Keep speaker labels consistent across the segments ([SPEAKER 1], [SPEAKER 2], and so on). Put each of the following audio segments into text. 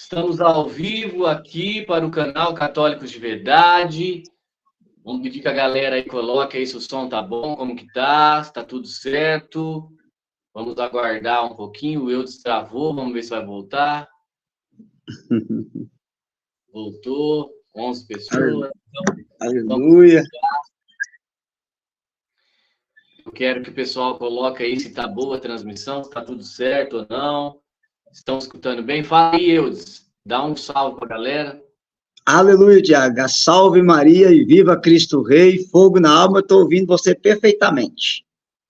[SPEAKER 1] Estamos ao vivo aqui para o canal Católicos de Verdade. Vamos pedir que a galera aí coloque aí se o som tá bom, como que tá, se tá tudo certo. Vamos aguardar um pouquinho, o Eudes travou, vamos ver se vai voltar. Voltou, 11 pessoas.
[SPEAKER 2] Aleluia.
[SPEAKER 1] Eu quero que o pessoal coloque aí se tá boa a transmissão, se tá tudo certo ou não. Estão escutando bem? Fala aí, Eudes. Dá um salve para a galera.
[SPEAKER 2] Aleluia, Tiago. Salve Maria e viva Cristo Rei. Fogo na alma, eu estou ouvindo você perfeitamente.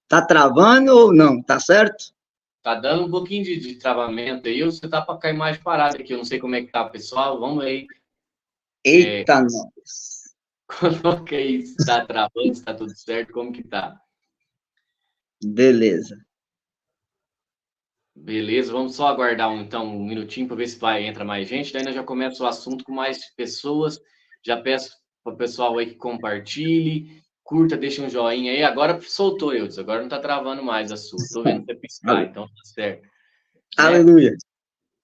[SPEAKER 2] Tá travando ou não? Tá certo?
[SPEAKER 1] Tá dando um pouquinho de travamento aí. Você tá com a imagem parada aqui. Eu não sei como é que tá, pessoal. Vamos aí.
[SPEAKER 2] Eita, nós.
[SPEAKER 1] Coloca aí se tá travando, se tá tudo certo, como que tá.
[SPEAKER 2] Beleza.
[SPEAKER 1] Beleza, vamos só aguardar um minutinho para ver se entra mais gente. Daí nós já começa o assunto com mais pessoas. Já peço para o pessoal aí que compartilhe, curta, deixa um joinha aí. Agora soltou, Eudes, agora não está travando mais a sua. Estou vendo você piscar, então tá certo.
[SPEAKER 2] Aleluia.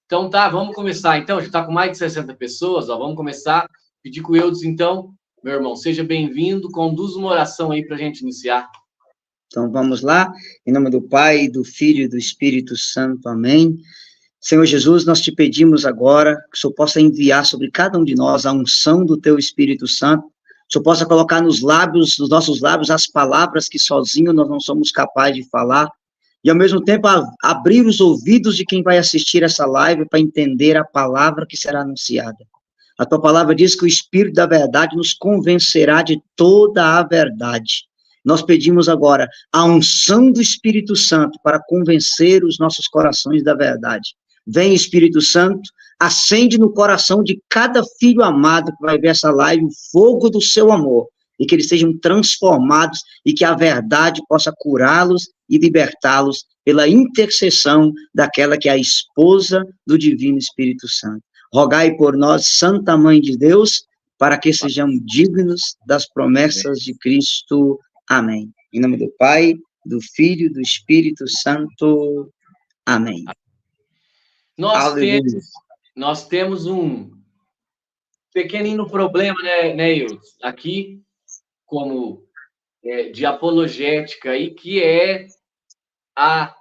[SPEAKER 1] Então tá, vamos começar. Então, já está com mais de 60 pessoas, ó, vamos começar. Pedir com o Eudes, então, meu irmão, seja bem-vindo. Conduza uma oração aí para a gente iniciar.
[SPEAKER 2] Então, vamos lá, em nome do Pai, do Filho e do Espírito Santo, amém. Senhor Jesus, nós te pedimos agora que o Senhor possa enviar sobre cada um de nós a unção do teu Espírito Santo, que o Senhor possa colocar nos nossos lábios, as palavras que sozinho nós não somos capazes de falar, e ao mesmo tempo abrir os ouvidos de quem vai assistir essa live para entender a palavra que será anunciada. A tua palavra diz que o Espírito da verdade nos convencerá de toda a verdade. Nós pedimos agora a unção do Espírito Santo para convencer os nossos corações da verdade. Vem, Espírito Santo, acende no coração de cada filho amado que vai ver essa live o fogo do seu amor, e que eles sejam transformados e que a verdade possa curá-los e libertá-los pela intercessão daquela que é a esposa do Divino Espírito Santo. Rogai por nós, Santa Mãe de Deus, para que sejamos dignos das promessas de Cristo. Amém. Em nome do Pai, do Filho e do Espírito Santo. Amém.
[SPEAKER 1] Nós temos um pequenino problema, né, Eudes? Aqui, como de apologética aí, que é as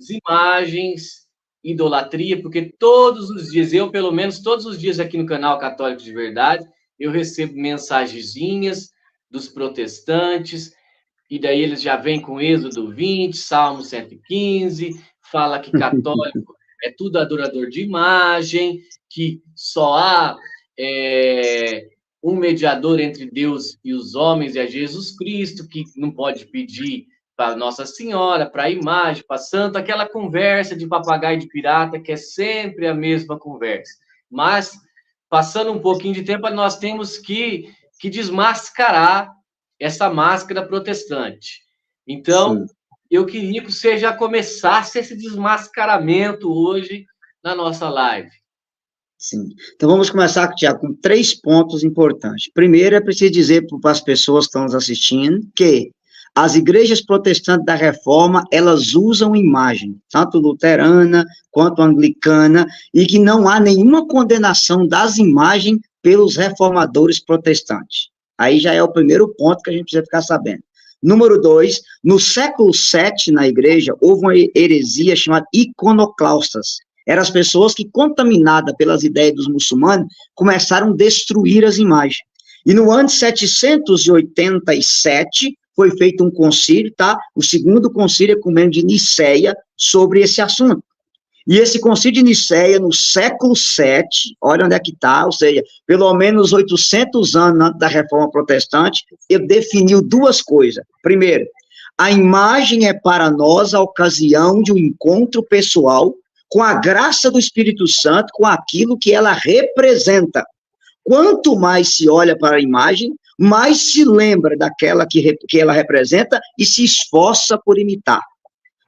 [SPEAKER 1] imagens, idolatria, porque todos os dias, eu pelo menos todos os dias aqui no canal Católico de Verdade, eu recebo mensagenzinhas dos protestantes, e daí eles já vêm com Êxodo 20, Salmo 115, fala que católico é tudo adorador de imagem, que só há um mediador entre Deus e os homens, é Jesus Cristo, que não pode pedir para Nossa Senhora, para a imagem, para santo, aquela conversa de papagaio de pirata, que é sempre a mesma conversa. Mas, passando um pouquinho de tempo, nós temos que desmascarar essa máscara protestante. Então, sim, eu queria que você já começasse esse desmascaramento hoje na nossa live.
[SPEAKER 2] Sim. Então, vamos começar, Tiago, com 3 pontos importantes. Primeiro, é preciso dizer para as pessoas que estão nos assistindo que as igrejas protestantes da Reforma, elas usam imagem, tanto luterana quanto anglicana, e que não há nenhuma condenação das imagens pelos reformadores protestantes. Aí já é o primeiro ponto que a gente precisa ficar sabendo. Número 2, no século VII, na igreja, houve uma heresia chamada iconoclastas. Eram as pessoas que, contaminadas pelas ideias dos muçulmanos, começaram a destruir as imagens. E no ano 787, foi feito um concílio, tá? O segundo concílio ecumênico de Niceia, sobre esse assunto. E esse concílio de Niceia, no século VII, olha onde é que está, ou seja, pelo menos 800 anos antes da Reforma Protestante, ele definiu 2 coisas. Primeiro, a imagem é para nós a ocasião de um encontro pessoal com a graça do Espírito Santo, com aquilo que ela representa. Quanto mais se olha para a imagem, mais se lembra daquela que ela representa e se esforça por imitar.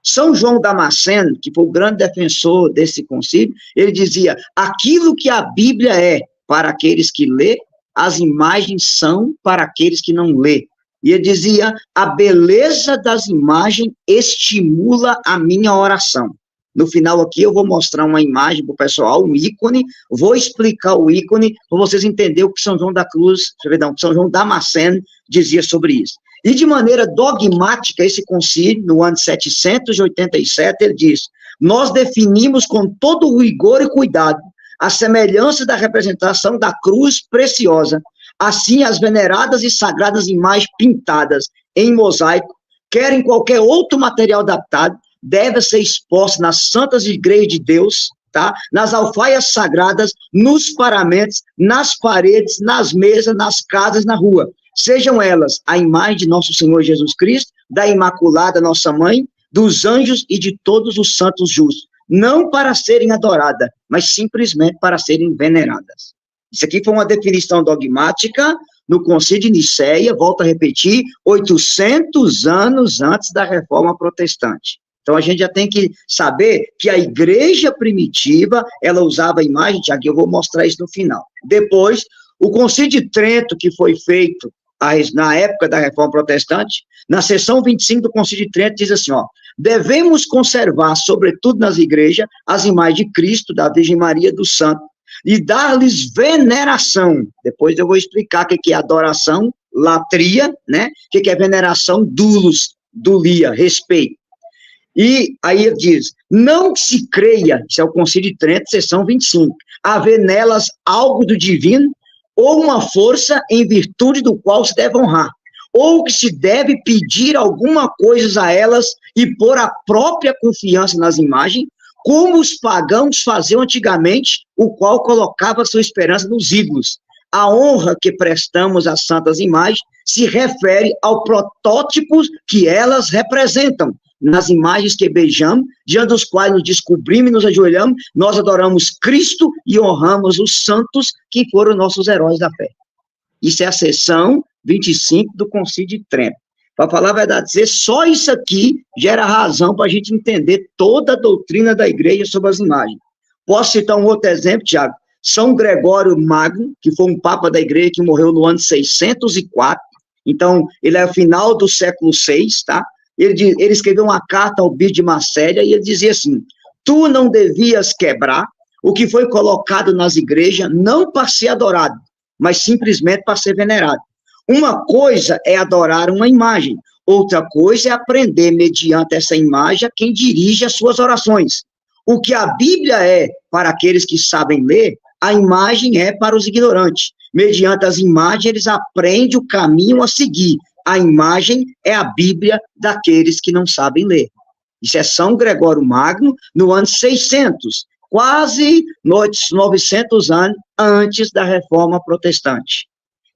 [SPEAKER 2] São João Damasceno, que foi o grande defensor desse concílio, ele dizia, aquilo que a Bíblia é para aqueles que lê, as imagens são para aqueles que não lê. E ele dizia, a beleza das imagens estimula a minha oração. No final aqui eu vou mostrar uma imagem para o pessoal, um ícone, vou explicar o ícone para vocês entenderem o que São João da Cruz, perdão, São João Damasceno dizia sobre isso. E de maneira dogmática, esse concílio, no ano 787, ele diz: nós definimos com todo o rigor e cuidado a semelhança da representação da cruz preciosa, assim as veneradas e sagradas imagens pintadas em mosaico, quer em qualquer outro material adaptado, deve ser exposta nas santas igrejas de Deus, tá? Nas alfaias sagradas, nos paramentos, nas paredes, nas mesas, nas casas, na rua. Sejam elas a imagem de nosso Senhor Jesus Cristo, da Imaculada Nossa Mãe, dos anjos e de todos os santos justos, não para serem adoradas, mas simplesmente para serem veneradas. Isso aqui foi uma definição dogmática no Concílio de Nicéia, volto a repetir, 800 anos antes da Reforma Protestante. Então, a gente já tem que saber que a igreja primitiva, ela usava a imagem, Tiago, eu vou mostrar isso no final. Depois, o Concílio de Trento, que foi feito na época da Reforma Protestante, na seção 25 do Concílio de Trento, diz assim, ó, devemos conservar, sobretudo nas igrejas, as imagens de Cristo, da Virgem Maria, do Santo, e dar-lhes veneração. Depois eu vou explicar o que é adoração, latria, né? O que é veneração, dulos, dulia, respeito. E aí ele diz, não se creia, isso é o Concílio de Trento, seção 25, haver nelas algo do divino, ou uma força em virtude do qual se deve honrar, ou que se deve pedir alguma coisa a elas e pôr a própria confiança nas imagens, como os pagãos faziam antigamente, o qual colocava sua esperança nos ídolos. A honra que prestamos às santas imagens se refere ao protótipo que elas representam. Nas imagens que beijamos, diante dos quais nos descobrimos e nos ajoelhamos, nós adoramos Cristo e honramos os santos que foram nossos heróis da fé. Isso é a seção 25 do Concílio de Trento. Para falar a verdade, dizer, só isso aqui gera razão para a gente entender toda a doutrina da igreja sobre as imagens. Posso citar um outro exemplo, Tiago? São Gregório Magno, que foi um papa da igreja que morreu no ano 604, então ele é o final do século VI, tá? Ele escreveu uma carta ao bispo de Marsella e ele dizia assim, tu não devias quebrar o que foi colocado nas igrejas, não para ser adorado, mas simplesmente para ser venerado. Uma coisa é adorar uma imagem, outra coisa é aprender mediante essa imagem a quem dirige as suas orações. O que a Bíblia é para aqueles que sabem ler, a imagem é para os ignorantes. Mediante as imagens, eles aprendem o caminho a seguir. A imagem é a Bíblia daqueles que não sabem ler. Isso é São Gregório Magno, no ano 600, quase 900 anos antes da Reforma Protestante.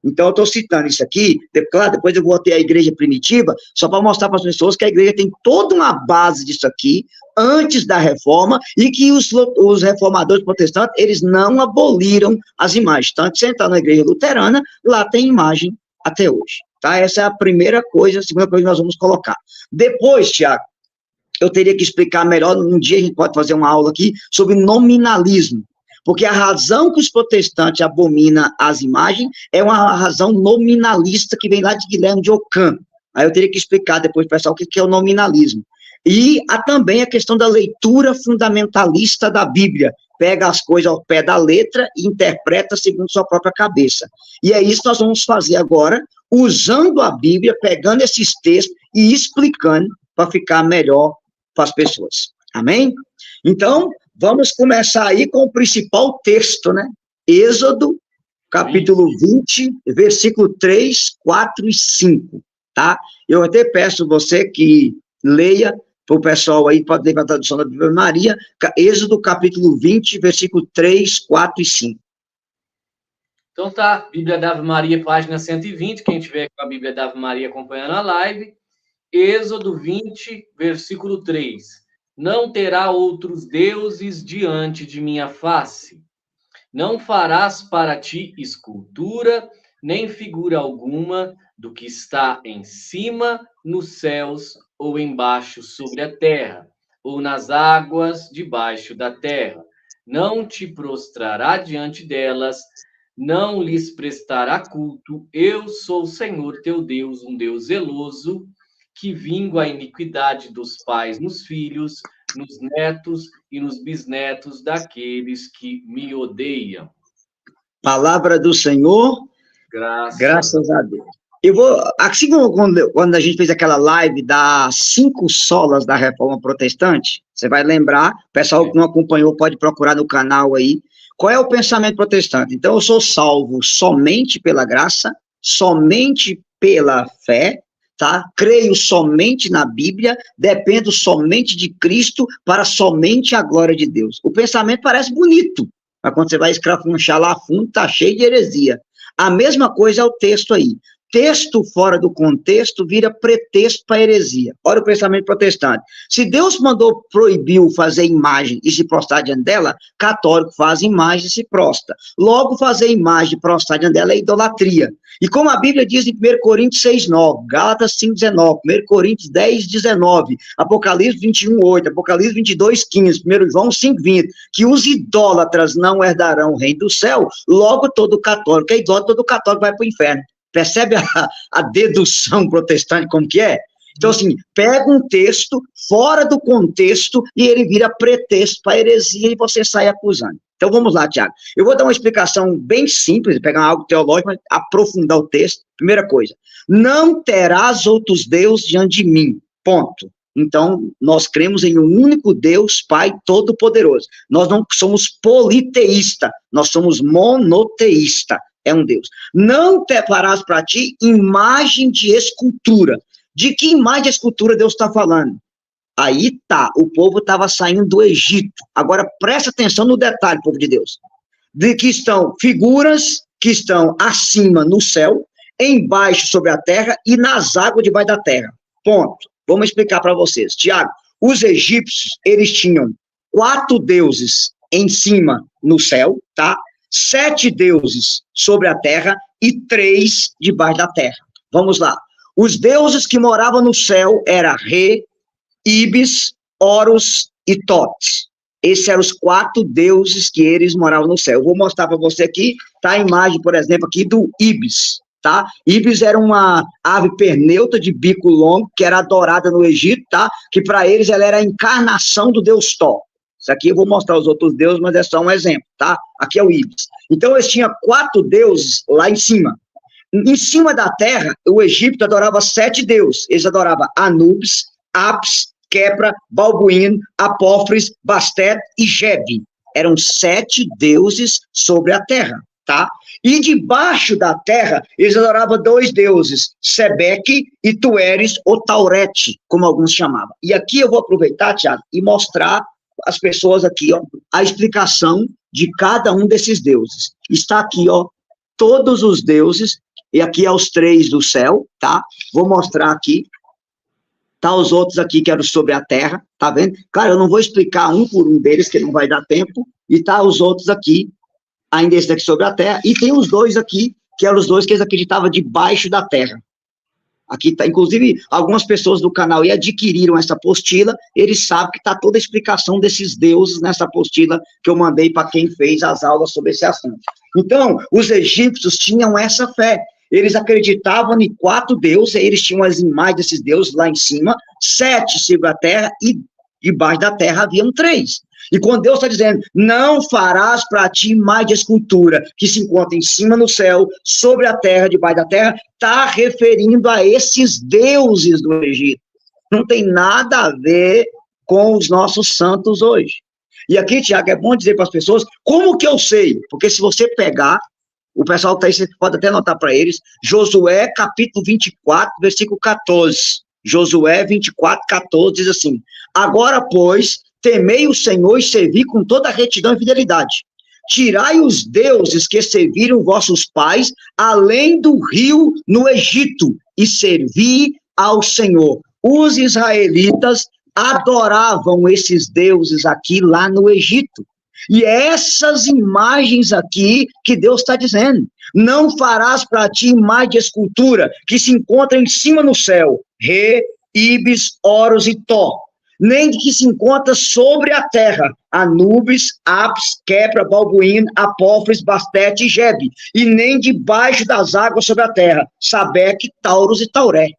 [SPEAKER 2] Então, eu estou citando isso aqui, claro, depois eu vou ter a igreja primitiva, só para mostrar para as pessoas que a igreja tem toda uma base disso aqui, antes da reforma, e que os reformadores protestantes, eles não aboliram as imagens. Tanto você entrar na igreja luterana, lá tem imagem até hoje. Tá? Essa é a primeira coisa, a segunda coisa que nós vamos colocar. Depois, Tiago, eu teria que explicar melhor, um dia a gente pode fazer uma aula aqui sobre nominalismo. Porque a razão que os protestantes abominam as imagens é uma razão nominalista que vem lá de Guilherme de Ockham. Aí eu teria que explicar depois, pessoal, o que é o nominalismo. E há também a questão da leitura fundamentalista da Bíblia. Pega as coisas ao pé da letra e interpreta segundo sua própria cabeça. E é isso que nós vamos fazer agora, usando a Bíblia, pegando esses textos e explicando para ficar melhor para as pessoas. Amém? Então, vamos começar aí com o principal texto, né? Êxodo, capítulo 20, versículo 3, 4 e 5, tá? Eu até peço você que leia para o pessoal aí, pode ler para a tradução da Bíblia Maria, Êxodo, capítulo 20, versículo 3, 4 e 5.
[SPEAKER 1] Então tá, Bíblia da Ave Maria, página 120, quem tiver com a Bíblia da Ave Maria acompanhando a live, Êxodo 20, versículo 3. Não terá outros deuses diante de minha face. Não farás para ti escultura, nem figura alguma do que está em cima, nos céus, ou embaixo sobre a terra, ou nas águas debaixo da terra. Não te prostrará diante delas, não lhes prestará culto. Eu sou o Senhor teu Deus, um Deus zeloso, que vingo a iniquidade dos pais nos filhos, nos netos e nos bisnetos daqueles que me odeiam.
[SPEAKER 2] Palavra do Senhor, graças a Deus. Eu vou, assim como quando a gente fez aquela live das 5 solas da Reforma Protestante, você vai lembrar, o pessoal que não acompanhou pode procurar no canal aí, qual é o pensamento protestante? Então, eu sou salvo somente pela graça, somente pela fé, tá? Creio somente na Bíblia, dependo somente de Cristo para somente a glória de Deus. O pensamento parece bonito, mas quando você vai escrafunchar lá a fundo, tá cheio de heresia. A mesma coisa é o texto aí. Texto fora do contexto vira pretexto para heresia. Olha o pensamento protestante. Se Deus proibiu fazer imagem e se prostrar diante dela, católico faz imagem e se prostra. Logo, fazer imagem e prostrar diante dela é idolatria. E como a Bíblia diz em 1 Coríntios 6:9, Gálatas 5:19, 1 Coríntios 10:19, Apocalipse 21:8, Apocalipse 22:15, 1 João 5:20, que os idólatras não herdarão o reino do céu, logo todo católico é idólatra, todo católico vai para o inferno. Percebe a dedução protestante como que é? Então, assim, pega um texto fora do contexto e ele vira pretexto para heresia e você sai acusando. Então, vamos lá, Tiago. Eu vou dar uma explicação bem simples, pegar algo teológico, mas aprofundar o texto. Primeira coisa, não terás outros deuses diante de mim, ponto. Então, nós cremos em um único Deus, Pai Todo-Poderoso. Nós não somos politeísta, nós somos monoteísta. É um Deus. Não te farás para ti imagem de escultura. De que imagem de escultura Deus está falando? Aí tá, o povo estava saindo do Egito. Agora presta atenção no detalhe, povo de Deus. De que estão figuras que estão acima no céu, embaixo sobre a terra e nas águas debaixo da terra. Ponto. Vamos explicar para vocês. Tiago, os egípcios, eles tinham 4 deuses em cima no céu, tá? 7 deuses sobre a terra e 3 debaixo da terra. Vamos lá. Os deuses que moravam no céu eram Re, Ibis, Horus e Totes. Esses eram os 4 deuses que eles moravam no céu. Eu vou mostrar para você aqui, tá a imagem, por exemplo, aqui do Ibis, tá? Ibis era uma ave perneuta de bico longo que era adorada no Egito, tá? Que para eles ela era a encarnação do deus Tó. Isso aqui eu vou mostrar os outros deuses, mas é só um exemplo, tá? Aqui é o Ibis. Então, eles tinham 4 deuses lá em cima. Em cima da terra, o Egito adorava 7 deuses. Eles adoravam Anubis, Apis, Quebra, Balbuíno, Apófris, Bastet e Gebe. Eram 7 deuses sobre a terra, tá? E debaixo da terra, eles adoravam 2 deuses, Sebeque e Tueres, ou Taurete, como alguns chamavam. E aqui eu vou aproveitar, Tiago, e mostrar as pessoas aqui, ó, a explicação de cada um desses deuses. Está aqui, ó, todos os deuses, e aqui é os 3 do céu, tá? Vou mostrar aqui. Tá os outros aqui que eram sobre a terra, tá vendo? Claro, eu não vou explicar um por um deles, que não vai dar tempo, e tá os outros aqui, ainda esse daqui sobre a terra, e tem os 2 aqui, que eram os 2 que eles acreditavam debaixo da terra. Aqui tá, inclusive, algumas pessoas do canal aí adquiriram essa apostila, eles sabem que tá toda a explicação desses deuses nessa apostila que eu mandei para quem fez as aulas sobre esse assunto. Então, os egípcios tinham essa fé, eles acreditavam em 4 deuses, eles tinham as imagens desses deuses lá em cima, 7 sobre a terra, e debaixo da terra haviam 3. E quando Deus está dizendo, não farás para ti imagem de escultura, que se encontra em cima no céu, sobre a terra, debaixo da terra, está referindo a esses deuses do Egito. Não tem nada a ver com os nossos santos hoje. E aqui, Tiago, é bom dizer para as pessoas, como que eu sei? Porque se você pegar, o pessoal que está aí, você pode até anotar para eles, Josué, capítulo 24, versículo 14. Josué 24, 14, diz assim, agora, pois, temei o Senhor e servi com toda retidão e fidelidade. Tirai os deuses que serviram vossos pais, além do rio no Egito, e servi ao Senhor. Os israelitas adoravam esses deuses aqui lá no Egito. E essas imagens aqui que Deus está dizendo, não farás para ti imagem de escultura que se encontra em cima no céu, Re, Ibis, Horus e Tó, nem de que se encontra sobre a terra, Anubis, Apis, Quebra, Balbuíno, Apófris, Bastete e Gebe, e nem debaixo das águas sobre a terra, Sabeque, Taurus e Tauré.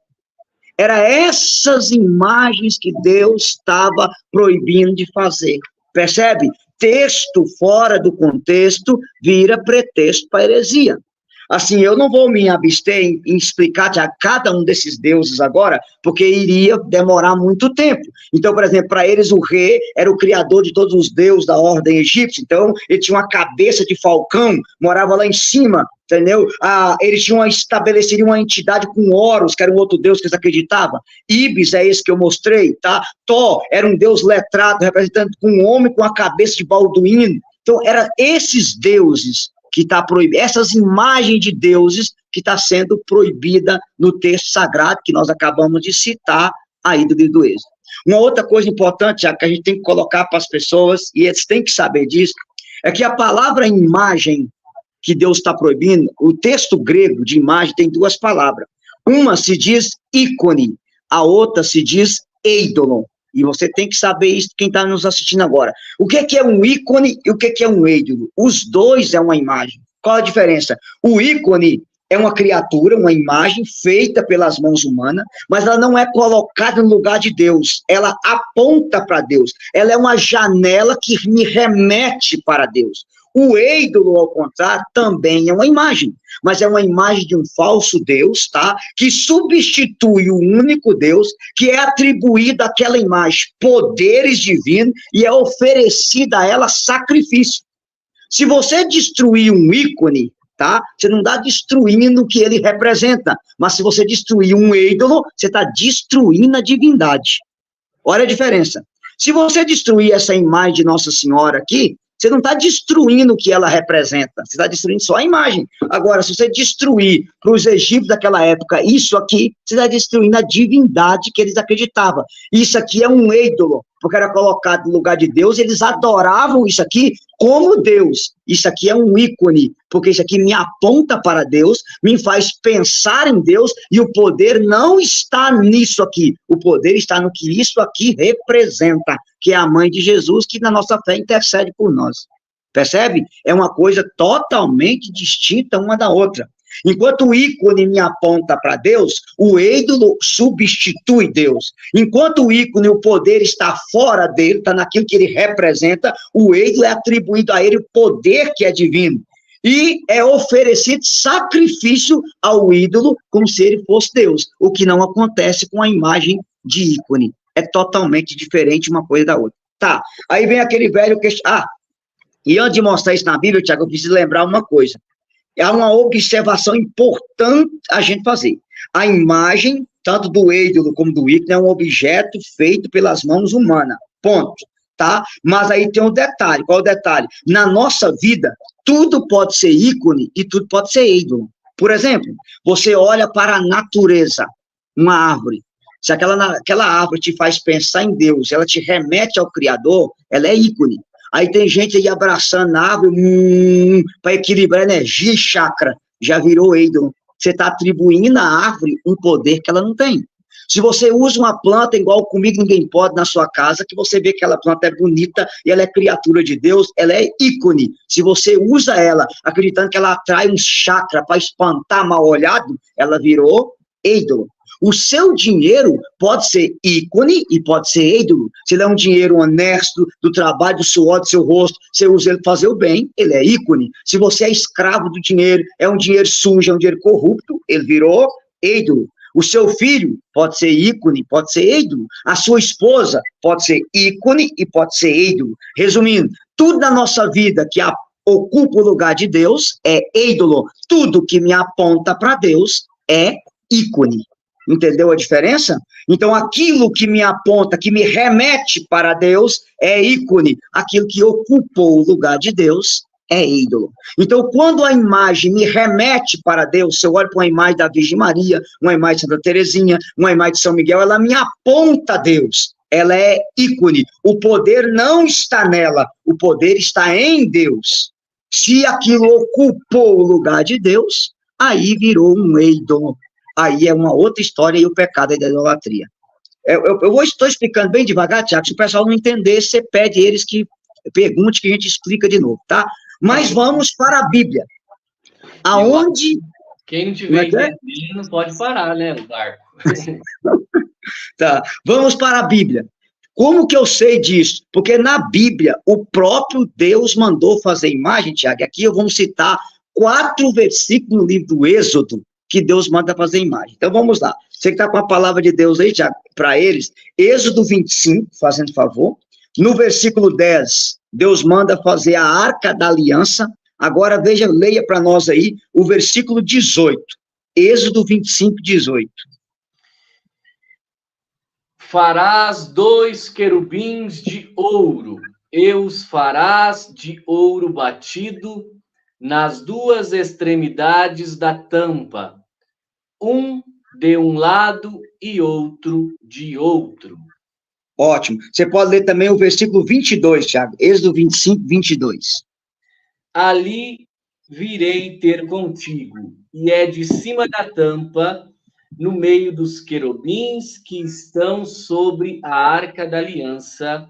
[SPEAKER 2] Era essas imagens que Deus estava proibindo de fazer. Percebe? Texto fora do contexto vira pretexto para heresia. Assim, eu não vou me abster em explicar a cada um desses deuses agora, porque iria demorar muito tempo. Então, por exemplo, para eles o Re era o criador de todos os deuses da ordem egípcia, então ele tinha uma cabeça de falcão, morava lá em cima, entendeu? Eles estabeleciam uma entidade com Horus, que era um outro deus que eles acreditavam. Ibis é esse que eu mostrei, tá? Thor era um deus letrado, representando um homem com a cabeça de balduíno. Então, eram esses deuses que está proibido, essas imagens de deuses que está sendo proibida no texto sagrado que nós acabamos de citar aí do livro do Êxodo. Uma outra coisa importante, já que a gente tem que colocar para as pessoas, e eles têm que saber disso, é que a palavra imagem que Deus está proibindo, o texto grego de imagem tem duas palavras. Uma se diz ícone, a outra se diz eidolon. E você tem que saber isso, quem está nos assistindo agora. O que é um ícone e o que é um ídolo? Os dois é uma imagem. Qual a diferença? O ícone é uma criatura, uma imagem feita pelas mãos humanas, mas ela não é colocada no lugar de Deus. Ela aponta para Deus. Ela é uma janela que me remete para Deus. O ídolo, ao contrário, também é uma imagem, mas é uma imagem de um falso Deus, tá? Que substitui o único Deus, que é atribuído àquela imagem poderes divinos e é oferecido a ela sacrifício. Se você destruir um ícone, tá? Você não está destruindo o que ele representa, mas se você destruir um ídolo, você está destruindo a divindade. Olha a diferença. Se você destruir essa imagem de Nossa Senhora aqui, você não está destruindo o que ela representa, você está destruindo só a imagem. Agora, se você destruir para os egípcios daquela época isso aqui, você está destruindo a divindade que eles acreditavam. Isso aqui é um ídolo, porque era colocado no lugar de Deus, eles adoravam isso aqui como Deus. Isso aqui é um ícone, porque isso aqui me aponta para Deus, me faz pensar em Deus, e o poder não está nisso aqui. O poder está no que isso aqui representa, que é a mãe de Jesus, que na nossa fé intercede por nós. Percebe? É uma coisa totalmente distinta uma da outra. Enquanto o ícone me aponta para Deus, o ídolo substitui Deus. Enquanto o ícone, o poder está fora dele, está naquilo que ele representa, o ídolo é atribuído a ele o poder que é divino. E é oferecido sacrifício ao ídolo como se ele fosse Deus, o que não acontece com a imagem de ícone. É totalmente diferente uma coisa da outra. Tá, aí vem aquele velho que... e antes de mostrar isso na Bíblia, Tiago, eu preciso lembrar uma coisa. É uma observação importante a gente fazer. A imagem, tanto do ídolo como do ícone, é um objeto feito pelas mãos humanas. Ponto. Tá? Mas aí tem um detalhe. Qual é o detalhe? Na nossa vida, tudo pode ser ícone e tudo pode ser ídolo. Por exemplo, você olha para a natureza, uma árvore. Se aquela árvore te faz pensar em Deus, ela te remete ao Criador, ela é ícone. Aí tem gente aí abraçando a árvore para equilibrar energia e chakra. Já virou ídolo. Você está atribuindo à árvore um poder que ela não tem. Se você usa uma planta igual comigo, ninguém pode na sua casa, que você vê que aquela planta é bonita e ela é criatura de Deus, ela é ícone. Se você usa ela acreditando que ela atrai um chakra para espantar mal olhado, ela virou ídolo. O seu dinheiro pode ser ícone e pode ser ídolo. Se ele é um dinheiro honesto, do trabalho, do suor do seu rosto, você usa ele para fazer o bem, ele é ícone. Se você é escravo do dinheiro, é um dinheiro sujo, é um dinheiro corrupto, ele virou ídolo. O seu filho pode ser ícone, pode ser ídolo. A sua esposa pode ser ícone e pode ser ídolo. Resumindo, tudo na nossa vida que ocupa o lugar de Deus é ídolo. Tudo que me aponta para Deus é ícone. Entendeu a diferença? Então, aquilo que me aponta, que me remete para Deus, é ícone. Aquilo que ocupou o lugar de Deus é ídolo. Então, quando a imagem me remete para Deus, se eu olho para uma imagem da Virgem Maria, uma imagem de Santa Teresinha, uma imagem de São Miguel, ela me aponta a Deus. Ela é ícone. O poder não está nela, o poder está em Deus. Se aquilo ocupou o lugar de Deus, aí virou um ídolo. Aí é uma outra história e o pecado é da idolatria. Estou explicando bem devagar, Tiago, se o pessoal não entender, você pede eles que pergunte que a gente explica de novo, tá? Mas vamos para a Bíblia. Aonde...
[SPEAKER 1] Quem não tiver entendendo pode parar, né, o barco.
[SPEAKER 2] Tá, vamos para a Bíblia. Como que eu sei disso? Porque na Bíblia, o próprio Deus mandou fazer imagem, Tiago. Aqui eu vou citar 4 versículos no livro do Êxodo, que Deus manda fazer imagem. Então vamos lá. Você que está com a palavra de Deus aí, Tiago, para eles. Êxodo 25, fazendo favor. No versículo 10, Deus manda fazer a Arca da Aliança. Agora veja, leia para nós aí o versículo 18. Êxodo 25, 18.
[SPEAKER 1] Farás 2 querubins de ouro, e os farás de ouro batido nas 2 extremidades da tampa, um de um lado e outro de outro.
[SPEAKER 2] Ótimo. Você pode ler também o versículo 22, Tiago. Êxodo 25, 22.
[SPEAKER 1] Ali virei ter contigo, e é de cima da tampa, no meio dos querubins que estão sobre a Arca da Aliança,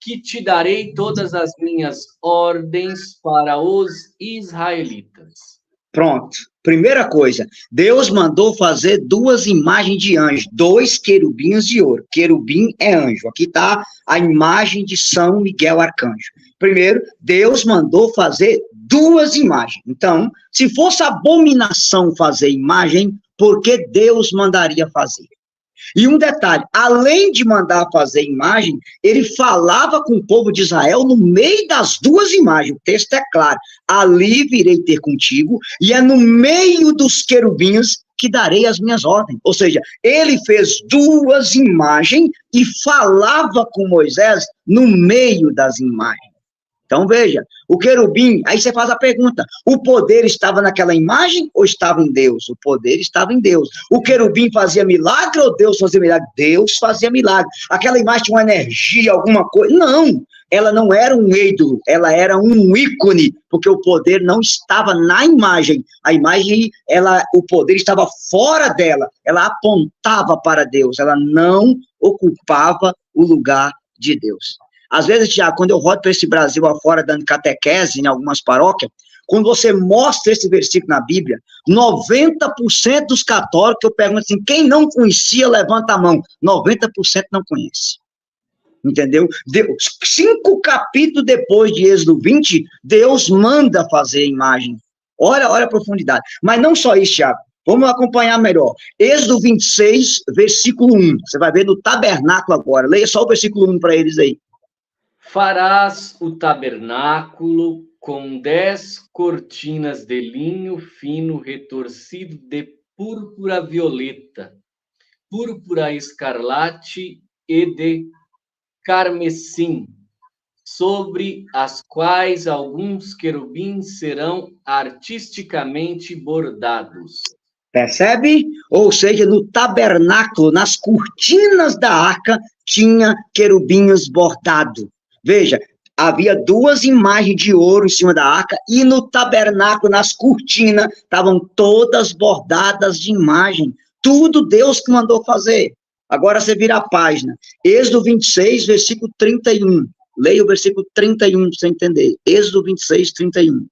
[SPEAKER 1] que te darei todas as minhas ordens para os israelitas.
[SPEAKER 2] Pronto. Primeira coisa, Deus mandou fazer 2 imagens de anjo, 2 querubins de ouro. Querubim é anjo. Aqui está a imagem de São Miguel Arcanjo. Primeiro, Deus mandou fazer 2 imagens. Então, se fosse abominação fazer imagem, por que Deus mandaria fazer? E um detalhe, além de mandar fazer imagem, ele falava com o povo de Israel no meio das 2 imagens. O texto é claro. Ali virei ter contigo, e é no meio dos querubins que darei as minhas ordens. Ou seja, ele fez 2 imagens e falava com Moisés no meio das imagens. Então, veja, o querubim, aí você faz a pergunta, o poder estava naquela imagem ou estava em Deus? O poder estava em Deus. O querubim fazia milagre ou Deus fazia milagre? Deus fazia milagre. Aquela imagem tinha uma energia, alguma coisa? Não, ela não era um ídolo, ela era um ícone, porque o poder não estava na imagem. A imagem, o poder estava fora dela, ela apontava para Deus, ela não ocupava o lugar de Deus. Às vezes, Tiago, quando eu rodo para esse Brasil afora, dando catequese em algumas paróquias, quando você mostra esse versículo na Bíblia, 90% dos católicos, eu pergunto assim, quem não conhecia, levanta a mão. 90% não conhece. Entendeu? 5 capítulos depois de Êxodo 20, Deus manda fazer imagem. Olha a profundidade. Mas não só isso, Tiago. Vamos acompanhar melhor. Êxodo 26, versículo 1. Você vai ver no tabernáculo agora. Leia só o versículo 1 para eles aí.
[SPEAKER 1] Farás o tabernáculo com 10 cortinas de linho fino retorcido de púrpura violeta, púrpura escarlate e de carmesim, sobre as quais alguns querubins serão artisticamente bordados.
[SPEAKER 2] Percebe? Ou seja, no tabernáculo, nas cortinas da arca, tinha querubins bordados. Veja, havia 2 imagens de ouro em cima da arca, e no tabernáculo, nas cortinas, estavam todas bordadas de imagem. Tudo Deus que mandou fazer. Agora você vira a página. Êxodo 26, versículo 31. Leia o versículo 31 para você entender. Êxodo 26, 31.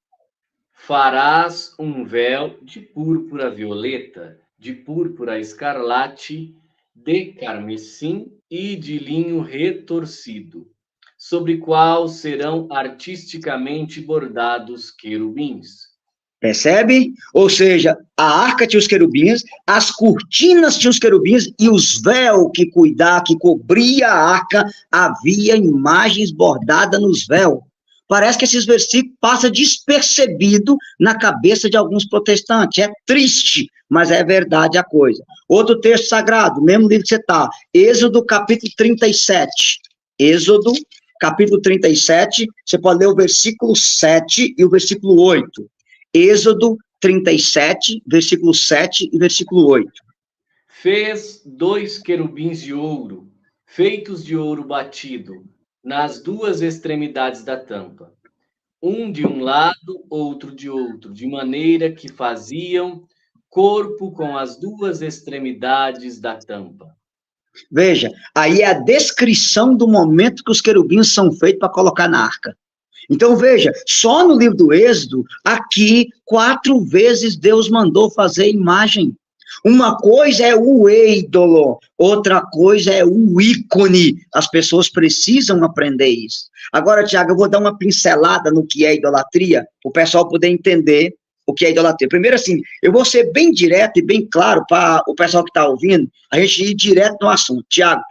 [SPEAKER 1] Farás um véu de púrpura violeta, de púrpura escarlate, de carmesim e de linho retorcido, sobre qual serão artisticamente bordados querubins.
[SPEAKER 2] Percebe? Ou seja, a arca tinha os querubins, as cortinas tinham os querubins, e os véus que cobria a arca, havia imagens bordadas nos véus. Parece que esses versículos passam despercebido na cabeça de alguns protestantes. É triste, mas é verdade a coisa. Outro texto sagrado, mesmo livro que você está, Êxodo capítulo 37. Êxodo capítulo 37, você pode ler o versículo 7 e o versículo 8. Êxodo 37, versículo 7 e versículo 8.
[SPEAKER 1] Fez 2 querubins de ouro, feitos de ouro batido, nas 2 extremidades da tampa, um de um lado, outro de outro, de maneira que faziam corpo com as 2 extremidades da tampa.
[SPEAKER 2] Veja, aí é a descrição do momento que os querubins são feitos para colocar na arca. Então, veja, só no livro do Êxodo, aqui, 4 vezes Deus mandou fazer imagem. Uma coisa é o ídolo, outra coisa é o ícone. As pessoas precisam aprender isso. Agora, Tiago, eu vou dar uma pincelada no que é idolatria, para o pessoal poder entender o que é idolatria. Primeiro, assim, eu vou ser bem direto e bem claro para o pessoal que está ouvindo, a gente ir direto no assunto. Tiago,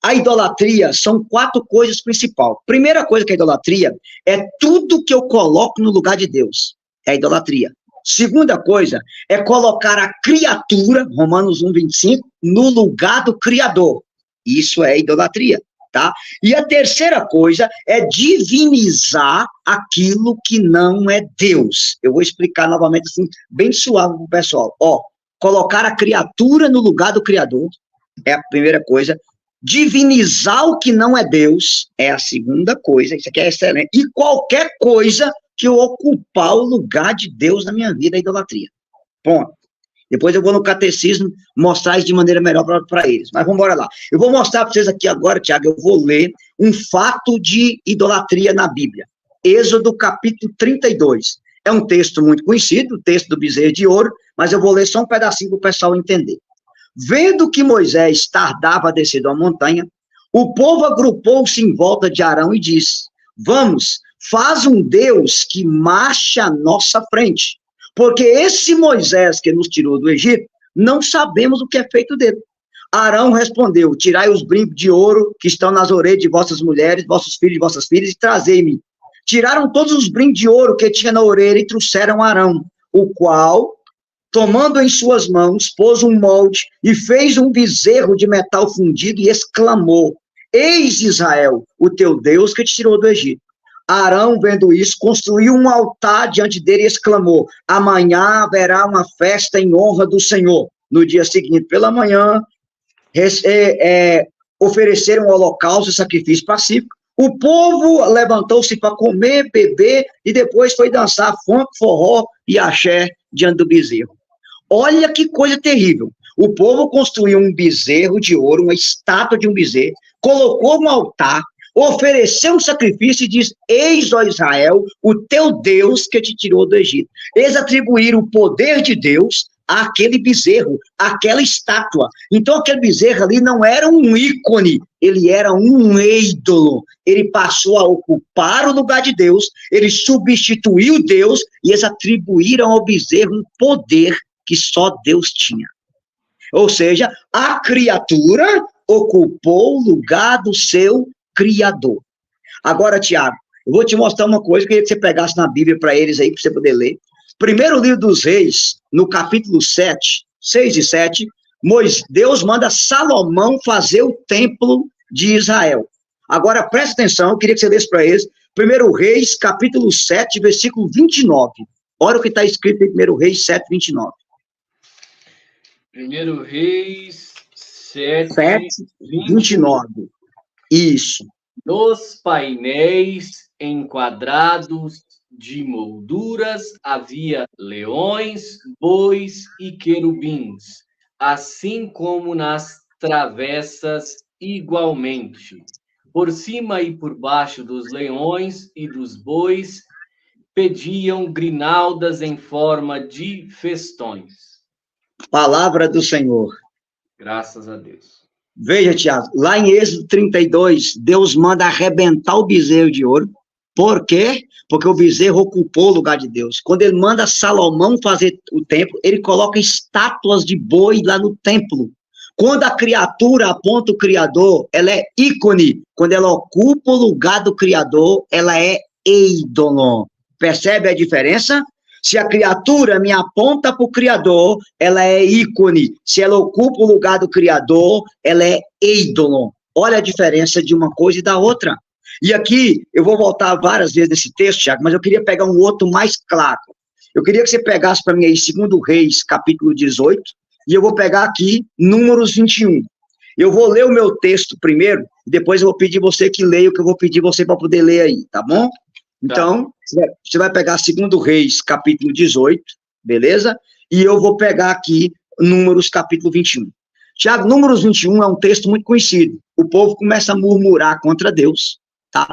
[SPEAKER 2] a idolatria são 4 coisas principais. Primeira coisa que é idolatria é tudo que eu coloco no lugar de Deus. É idolatria. Segunda coisa é colocar a criatura, Romanos 1:25, no lugar do Criador. Isso é idolatria, tá? E a terceira coisa é divinizar aquilo que não é Deus. Eu vou explicar novamente assim, bem suave para o pessoal. Ó, colocar a criatura no lugar do Criador é a primeira coisa. Divinizar o que não é Deus é a segunda coisa. Isso aqui é excelente. E qualquer coisa que eu ocupar o lugar de Deus na minha vida é idolatria. Ponto. Depois eu vou no catecismo mostrar isso de maneira melhor para eles. Mas vamos embora lá. Eu vou mostrar para vocês aqui agora, Tiago, eu vou ler um fato de idolatria na Bíblia. Êxodo capítulo 32. É um texto muito conhecido, o texto do bezerro de ouro, mas eu vou ler só um pedacinho para o pessoal entender. Vendo que Moisés tardava a descer da montanha, o povo agrupou-se em volta de Arão e disse: vamos, faz um Deus que marche à nossa frente, porque esse Moisés que nos tirou do Egito, não sabemos o que é feito dele. Arão respondeu: tirai os brincos de ouro que estão nas orelhas de vossas mulheres, vossos filhos e vossas filhas, e trazei-me. Tiraram todos os brincos de ouro que tinha na orelha e trouxeram a Arão, o qual, tomando em suas mãos, pôs um molde e fez um bezerro de metal fundido e exclamou: eis Israel, o teu Deus que te tirou do Egito. Arão, vendo isso, construiu um altar diante dele e exclamou: amanhã haverá uma festa em honra do Senhor. No dia seguinte, pela manhã, ofereceram um holocausto e sacrifício pacífico. O povo levantou-se para comer, beber e depois foi dançar funk, forró e axé diante do bezerro. Olha que coisa terrível. O povo construiu um bezerro de ouro, uma estátua de um bezerro, colocou no altar, ofereceu um sacrifício e diz: eis, ó Israel, o teu Deus que te tirou do Egito. Eles atribuíram o poder de Deus àquele bezerro, àquela estátua. Então aquele bezerro ali não era um ícone, ele era um ídolo. Ele passou a ocupar o lugar de Deus, ele substituiu Deus e eles atribuíram ao bezerro um poder que só Deus tinha. Ou seja, a criatura ocupou o lugar do seu Criador. Agora, Tiago, eu vou te mostrar uma coisa, eu queria que você pegasse na Bíblia para eles aí, para você poder ler. Primeiro livro dos Reis, no capítulo 7, 6 e 7, Deus manda Salomão fazer o templo de Israel. Agora, presta atenção, eu queria que você lesse para eles. Primeiro Reis, capítulo 7, versículo 29. Olha o que está escrito em Primeiro Reis 7, 29.
[SPEAKER 1] Primeiro Reis 7,
[SPEAKER 2] 29. Isso.
[SPEAKER 1] Nos painéis enquadrados de molduras havia leões, bois e querubins, assim como nas travessas igualmente. Por cima e por baixo dos leões e dos bois pediam grinaldas em forma de festões.
[SPEAKER 2] Palavra do Senhor.
[SPEAKER 1] Graças a Deus.
[SPEAKER 2] Veja, Tiago, lá em Êxodo 32, Deus manda arrebentar o bezerro de ouro. Por quê? Porque o bezerro ocupou o lugar de Deus. Quando ele manda Salomão fazer o templo, ele coloca estátuas de boi lá no templo. Quando a criatura aponta o Criador, ela é ícone. Quando ela ocupa o lugar do Criador, ela é ídolo. Percebe a diferença? Se a criatura me aponta para o Criador, ela é ícone. Se ela ocupa o lugar do Criador, ela é ídolo. Olha a diferença de uma coisa e da outra. E aqui, eu vou voltar várias vezes nesse texto, Tiago, mas eu queria pegar um outro mais claro. Eu queria que você pegasse para mim aí 2 Reis, capítulo 18, e eu vou pegar aqui Números 21. Eu vou ler o meu texto primeiro, depois eu vou pedir você que leia o que eu vou pedir você para poder ler aí, tá bom? Então, você vai pegar 2 Reis, capítulo 18, beleza? E eu vou pegar aqui Números, capítulo 21. Tiago, Números 21 é um texto muito conhecido. O povo começa a murmurar contra Deus, tá?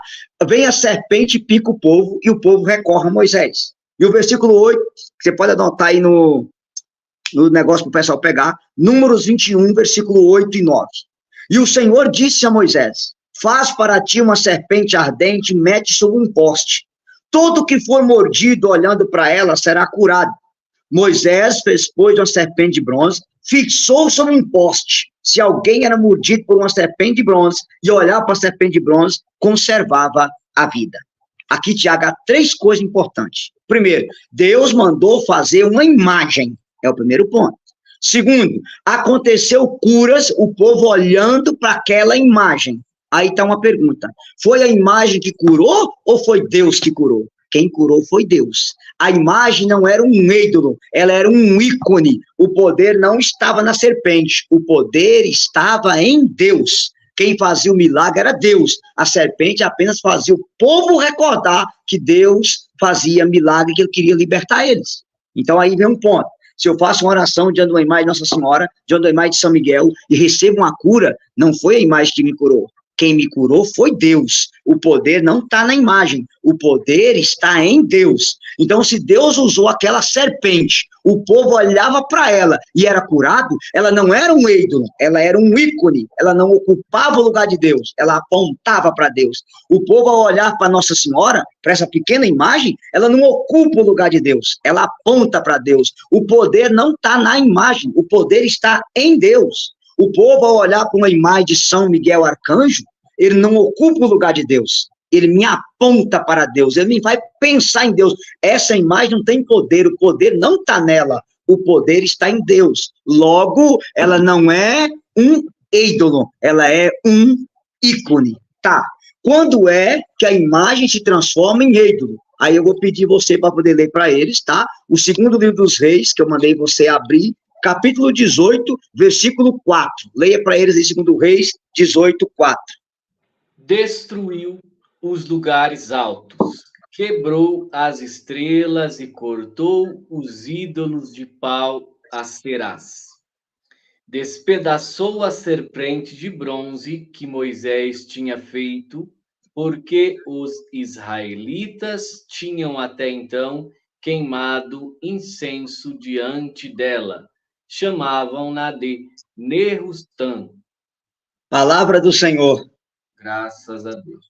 [SPEAKER 2] Vem a serpente, pica o povo, e o povo recorre a Moisés. E o versículo 8, você pode anotar aí no no negócio para o pessoal pegar, Números 21, versículo 8 e 9. E o Senhor disse a Moisés, faz para ti uma serpente ardente e mete sobre um poste. Todo que for mordido olhando para ela será curado. Moisés fez, pois, uma serpente de bronze, fixou sobre um poste. Se alguém era mordido por uma serpente de bronze e olhava para a serpente de bronze, conservava a vida. Aqui, Tiago, há 3 coisas importantes. Primeiro, Deus mandou fazer uma imagem. É o primeiro ponto. Segundo, aconteceu curas, o povo olhando para aquela imagem. Aí está uma pergunta. Foi a imagem que curou ou foi Deus que curou? Quem curou foi Deus. A imagem não era um ídolo, ela era um ícone. O poder não estava na serpente, o poder estava em Deus. Quem fazia o milagre era Deus. A serpente apenas fazia o povo recordar que Deus fazia milagre, que ele queria libertar eles. Então aí vem um ponto. Se eu faço uma oração diante de uma imagem de Nossa Senhora, diante de uma imagem de São Miguel, e recebo uma cura, não foi a imagem que me curou. Quem me curou foi Deus. O poder não está na imagem. O poder está em Deus. Então, se Deus usou aquela serpente, o povo olhava para ela e era curado, ela não era um ídolo, ela era um ícone. Ela não ocupava o lugar de Deus, ela apontava para Deus. O povo, ao olhar para Nossa Senhora, para essa pequena imagem, ela não ocupa o lugar de Deus, ela aponta para Deus. O poder não está na imagem, o poder está em Deus. O povo, ao olhar para uma imagem de São Miguel Arcanjo, ele não ocupa o lugar de Deus. Ele me aponta para Deus. Ele me vai pensar em Deus. Essa imagem não tem poder. O poder não está nela. O poder está em Deus. Logo, ela não é um ídolo. Ela é um ícone. Tá. Quando é que a imagem se transforma em ídolo? Aí eu vou pedir você para poder ler para eles, tá? O 2º livro dos Reis, que eu mandei você abrir, capítulo 18, versículo 4. Leia para eles em 2 Reis 18, 4.
[SPEAKER 1] Destruiu os lugares altos, quebrou as estrelas e cortou os ídolos de pau Asterás. Despedaçou a serpente de bronze que Moisés tinha feito, porque os israelitas tinham até então queimado incenso diante dela. Chamavam-na de Nehushtan.
[SPEAKER 2] Palavra do Senhor.
[SPEAKER 1] Graças a Deus.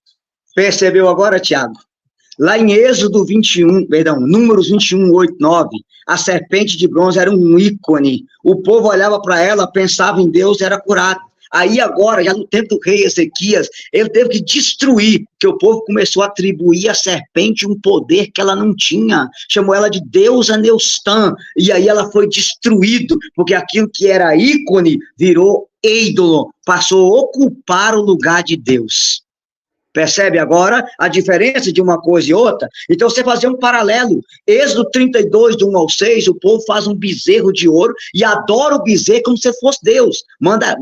[SPEAKER 2] Percebeu agora, Tiago? Lá em Êxodo 21, Números 21, 8, 9, a serpente de bronze era um ícone. O povo olhava para ela, pensava em Deus, era curado. Aí agora, já no tempo do rei Ezequias, ele teve que destruir, que o povo começou a atribuir à serpente um poder que ela não tinha. Chamou ela de deusa Nehushtan, e aí ela foi destruída, porque aquilo que era ícone virou ídolo, passou a ocupar o lugar de Deus. Percebe agora a diferença de uma coisa e outra? Então, você fazer um paralelo. Êxodo 32, do 1 ao 6, o povo faz um bezerro de ouro e adora o bezerro como se fosse Deus.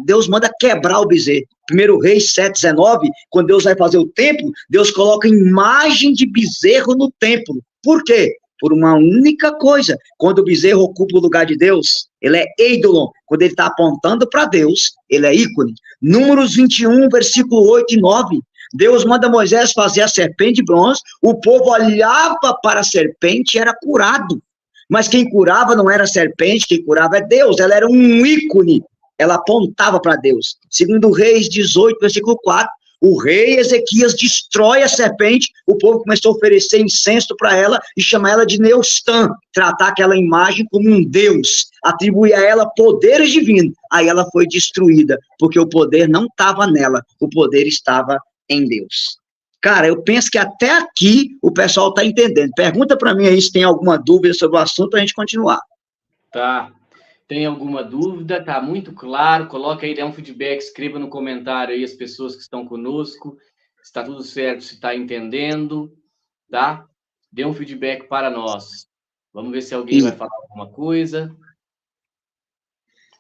[SPEAKER 2] Deus manda quebrar o bezerro. 1 Reis 7, 19, quando Deus vai fazer o templo, Deus coloca imagem de bezerro no templo. Por quê? Por uma única coisa. Quando o bezerro ocupa o lugar de Deus, ele é ídolo. Quando ele está apontando para Deus, ele é ícone. Números 21, versículo 8 e 9. Deus manda Moisés fazer a serpente de bronze, o povo olhava para a serpente e era curado. Mas quem curava não era a serpente, quem curava é Deus, ela era um ícone, ela apontava para Deus. Segundo Reis 18, versículo 4, o rei Ezequias destrói a serpente, o povo começou a oferecer incenso para ela e chamar ela de Nehushtan, tratar aquela imagem como um Deus, atribuir a ela poderes divinos. Aí ela foi destruída, porque o poder não estava nela, o poder estava em Deus. Cara, eu penso que até aqui o pessoal está entendendo. Pergunta para mim aí se tem alguma dúvida sobre o assunto para a gente continuar.
[SPEAKER 1] Tá. Tem alguma dúvida? Tá muito claro. Coloca aí, dê um feedback, escreva no comentário aí as pessoas que estão conosco. Se está tudo certo, se está entendendo, tá? Dê um feedback para nós. Vamos ver se alguém vai falar alguma coisa.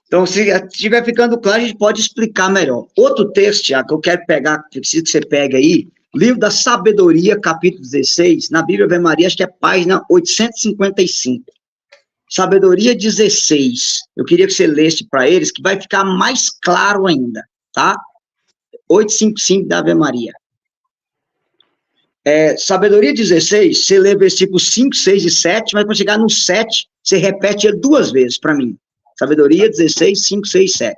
[SPEAKER 2] Então, se estiver ficando claro, a gente pode explicar melhor. Outro texto, Tiago, que eu quero pegar, que eu preciso que você pegue aí, Livro da Sabedoria, capítulo 16, na Bíblia Ave Maria, acho que é página 855. Sabedoria 16. Eu queria que você lesse para eles, que vai ficar mais claro ainda, tá? 855 da Ave Maria. Sabedoria 16, você lê versículos 5, 6 e 7, mas quando chegar no 7, você repete ele 2 vezes para mim. Sabedoria 16, 5, 6, 7.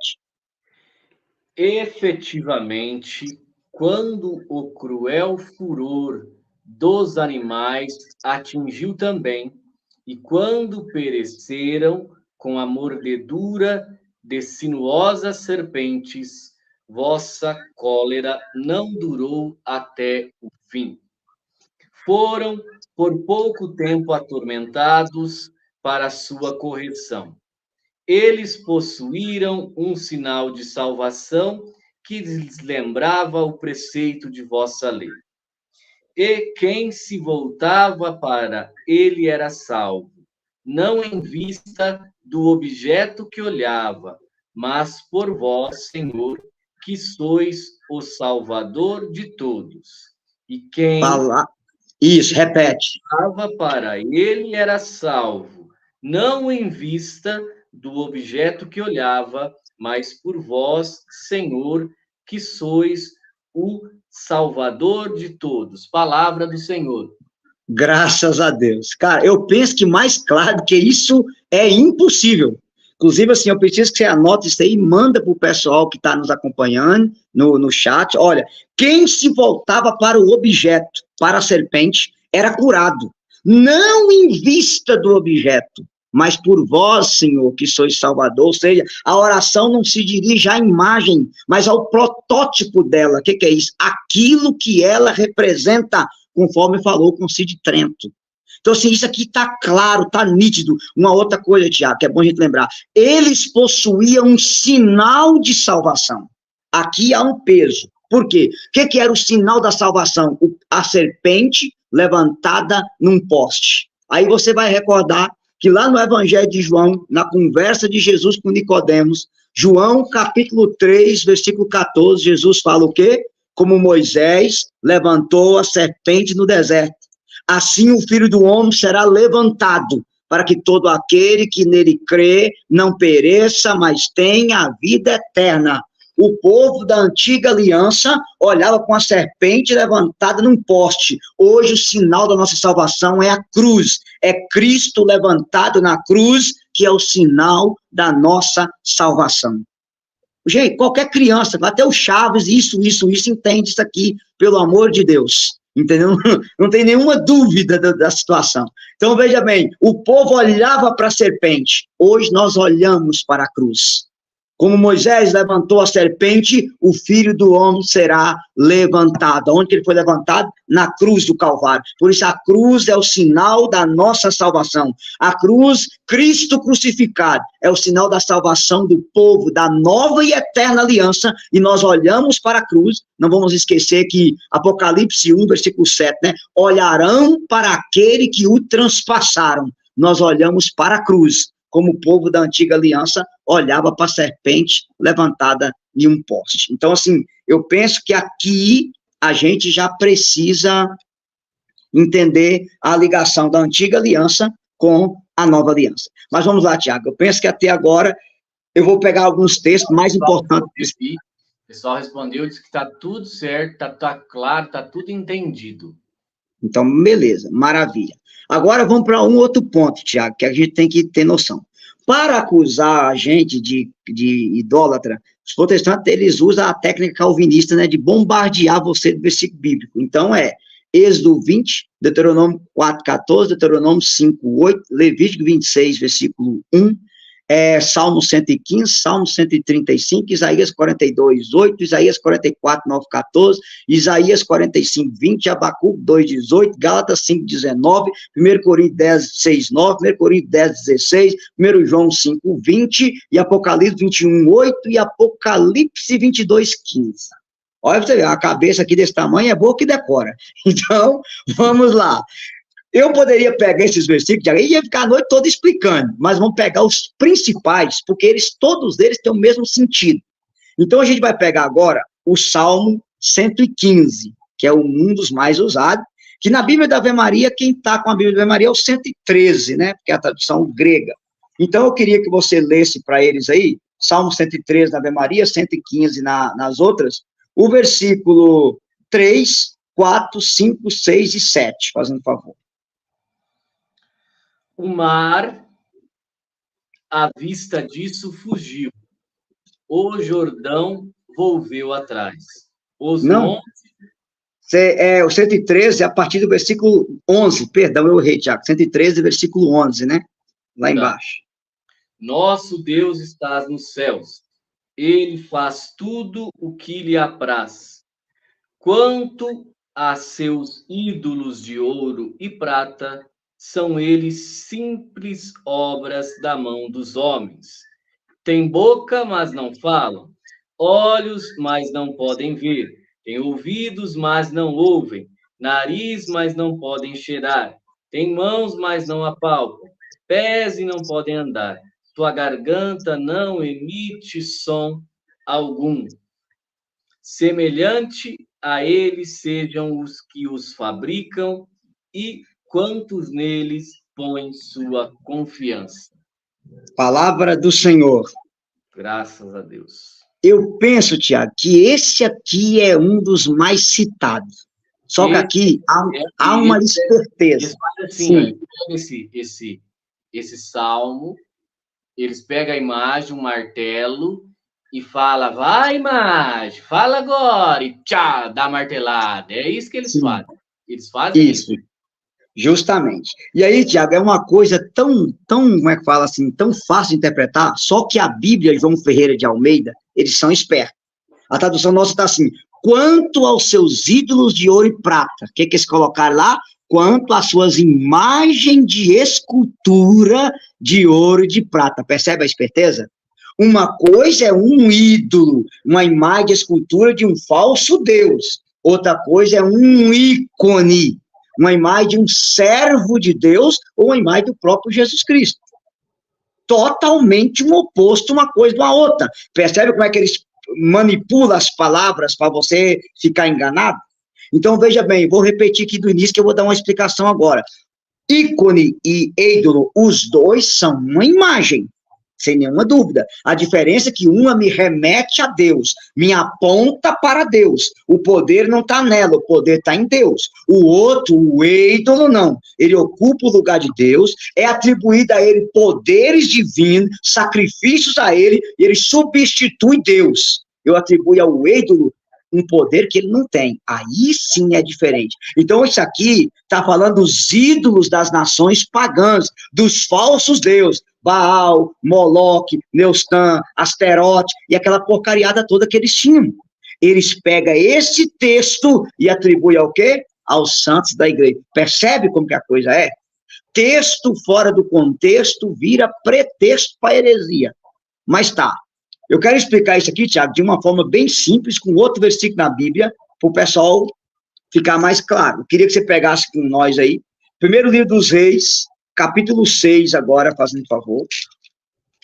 [SPEAKER 1] Efetivamente, quando o cruel furor dos animais atingiu também, e quando pereceram com a mordedura de sinuosas serpentes, vossa cólera não durou até o fim. Foram por pouco tempo atormentados para sua correção. Eles possuíram um sinal de salvação que lhes lembrava o preceito de vossa lei. E quem se voltava para ele era salvo, não em vista do objeto que olhava, mas por vós, Senhor, que sois o Salvador de todos. E quem
[SPEAKER 2] Isso, repete.
[SPEAKER 1] voltava para ele era salvo, não em vista do objeto que olhava, mas por vós, Senhor, que sois o Salvador de todos. Palavra do Senhor.
[SPEAKER 2] Graças a Deus. Cara, eu penso que mais claro do que isso é impossível. Inclusive, assim, eu preciso que você anote isso aí e manda para o pessoal que está nos acompanhando no chat. Olha, quem se voltava para o objeto, para a serpente, era curado. Não em vista do objeto, mas por vós, Senhor, que sois Salvador. Ou seja, a oração não se dirige à imagem, mas ao protótipo dela. O que é isso? Aquilo que ela representa, conforme falou com Cid Trento. Então, assim, isso aqui está claro, está nítido. Uma outra coisa, Tiago, que é bom a gente lembrar. Eles possuíam um sinal de salvação. Aqui há um peso. Por quê? O que era o sinal da salvação? A serpente levantada num poste. Aí você vai recordar que lá no Evangelho de João, na conversa de Jesus com Nicodemos, João capítulo 3, versículo 14, Jesus fala o quê? Como Moisés levantou a serpente no deserto, assim o Filho do Homem será levantado, para que todo aquele que nele crê não pereça, mas tenha a vida eterna. O povo da antiga aliança olhava com a serpente levantada num poste. Hoje o sinal da nossa salvação é a cruz. É Cristo levantado na cruz, que é o sinal da nossa salvação. Gente, qualquer criança, até o Chaves, isso, entende isso aqui, pelo amor de Deus. Entendeu? Não tem nenhuma dúvida da situação. Então, veja bem, o povo olhava para a serpente, hoje nós olhamos para a cruz. Como Moisés levantou a serpente, o Filho do Homem será levantado. Onde que ele foi levantado? Na cruz do Calvário. Por isso a cruz é o sinal da nossa salvação. A cruz, Cristo crucificado, é o sinal da salvação do povo, da nova e eterna aliança. E nós olhamos para a cruz, não vamos esquecer que Apocalipse 1, versículo 7, né? Olharão para aquele que o transpassaram. Nós olhamos para a cruz, como o povo da antiga aliança olhava para a serpente levantada em um poste. Então, assim, eu penso que aqui a gente já precisa entender a ligação da antiga aliança com a nova aliança. Mas vamos lá, Tiago, eu penso que até agora eu vou pegar alguns textos mais importantes.
[SPEAKER 1] O pessoal respondeu, disse que está tudo certo, está claro, está tudo entendido.
[SPEAKER 2] Então, beleza, maravilha. Agora vamos para um outro ponto, Tiago, que a gente tem que ter noção. Para acusar a gente de idólatra, os protestantes, eles usam a técnica calvinista, né, de bombardear você do versículo bíblico. Então, Êxodo 20, Deuteronômio 4:14, Deuteronômio 5:8, Levítico 26, versículo 1, Salmo 115, Salmo 135, Isaías 42:8, Isaías 44:9-14, Isaías 45:20, Abacuque 2:18, Gálatas 5:19, 1 Coríntios 10:6-9, 1 Coríntios 10:16, 1 João 5:20 e Apocalipse 21:8 e Apocalipse 22:15. Olha pra você ver, a cabeça aqui desse tamanho é boa que decora. Então, vamos lá. Eu poderia pegar esses versículos e ia ficar a noite toda explicando, mas vamos pegar os principais, porque todos eles têm o mesmo sentido. Então, a gente vai pegar agora o Salmo 115, que é um dos mais usados, que na Bíblia da Ave Maria, quem está com a Bíblia da Ave Maria é o 113, né? Porque é a tradução grega. Então, eu queria que você lesse para eles aí, Salmo 113 na Ave Maria, 115 nas outras, o versículo 3, 4, 5, 6 e 7, fazendo favor.
[SPEAKER 1] O mar à vista disso, fugiu. O Jordão volveu atrás. Os
[SPEAKER 2] Não. O 113, a partir do versículo 11. Perdão, eu errei, Tiago. 113, versículo 11, né? Lá embaixo.
[SPEAKER 1] Nosso Deus está nos céus. Ele faz tudo o que lhe apraz. Quanto a seus ídolos de ouro e prata, são eles simples obras da mão dos homens. Tem boca, mas não falam. Olhos, mas não podem ver. Tem ouvidos, mas não ouvem. Nariz, mas não podem cheirar. Tem mãos, mas não apalpam. Pés e não podem andar. Tua garganta não emite som algum. Semelhante a eles sejam os que os fabricam e quantos neles põem sua confiança.
[SPEAKER 2] Palavra do Senhor.
[SPEAKER 1] Graças a Deus.
[SPEAKER 2] Eu penso, Tiago, que esse aqui é um dos mais citados. Só que aqui há uma esperteza.
[SPEAKER 1] Assim, esse salmo, eles pegam a imagem, um martelo, e fala, vai, imagem, fala agora, e tchá, dá martelada. É isso que eles fazem. Eles fazem isso.
[SPEAKER 2] Justamente. E aí, Tiago, é uma coisa tão, como é que fala assim, tão fácil de interpretar, só que a Bíblia, João Ferreira de Almeida, eles são espertos. A tradução nossa está assim, quanto aos seus ídolos de ouro e prata, o que eles colocaram lá? Quanto às suas imagens de escultura de ouro e de prata. Percebe a esperteza? Uma coisa é um ídolo, uma imagem de escultura de um falso Deus. Outra coisa é um ícone, uma imagem de um servo de Deus ou uma imagem do próprio Jesus Cristo. Totalmente um oposto uma coisa de uma outra. Percebe como é que eles manipulam as palavras para você ficar enganado? Então, veja bem, vou repetir aqui do início que eu vou dar uma explicação agora. Ícone e ídolo, os dois são uma imagem, sem nenhuma dúvida. A diferença é que uma me remete a Deus, me aponta para Deus. O poder não está nela, o poder está em Deus. O outro, o ídolo, não. Ele ocupa o lugar de Deus, é atribuído a ele poderes divinos, sacrifícios a ele, e ele substitui Deus. Eu atribuo ao ídolo um poder que ele não tem. Aí sim é diferente. Então, isso aqui está falando dos ídolos das nações pagãs, dos falsos deuses. Baal, Moloque, Neustã, Asterote, e aquela porcariada toda que eles tinham. Eles pegam esse texto e atribuem ao quê? Aos santos da igreja. Percebe como que a coisa é? Texto fora do contexto vira pretexto para heresia. Mas tá. Eu quero explicar isso aqui, Tiago, de uma forma bem simples, com outro versículo na Bíblia, para o pessoal ficar mais claro. Eu queria que você pegasse com nós aí. Primeiro livro dos Reis, capítulo 6, agora, fazendo favor.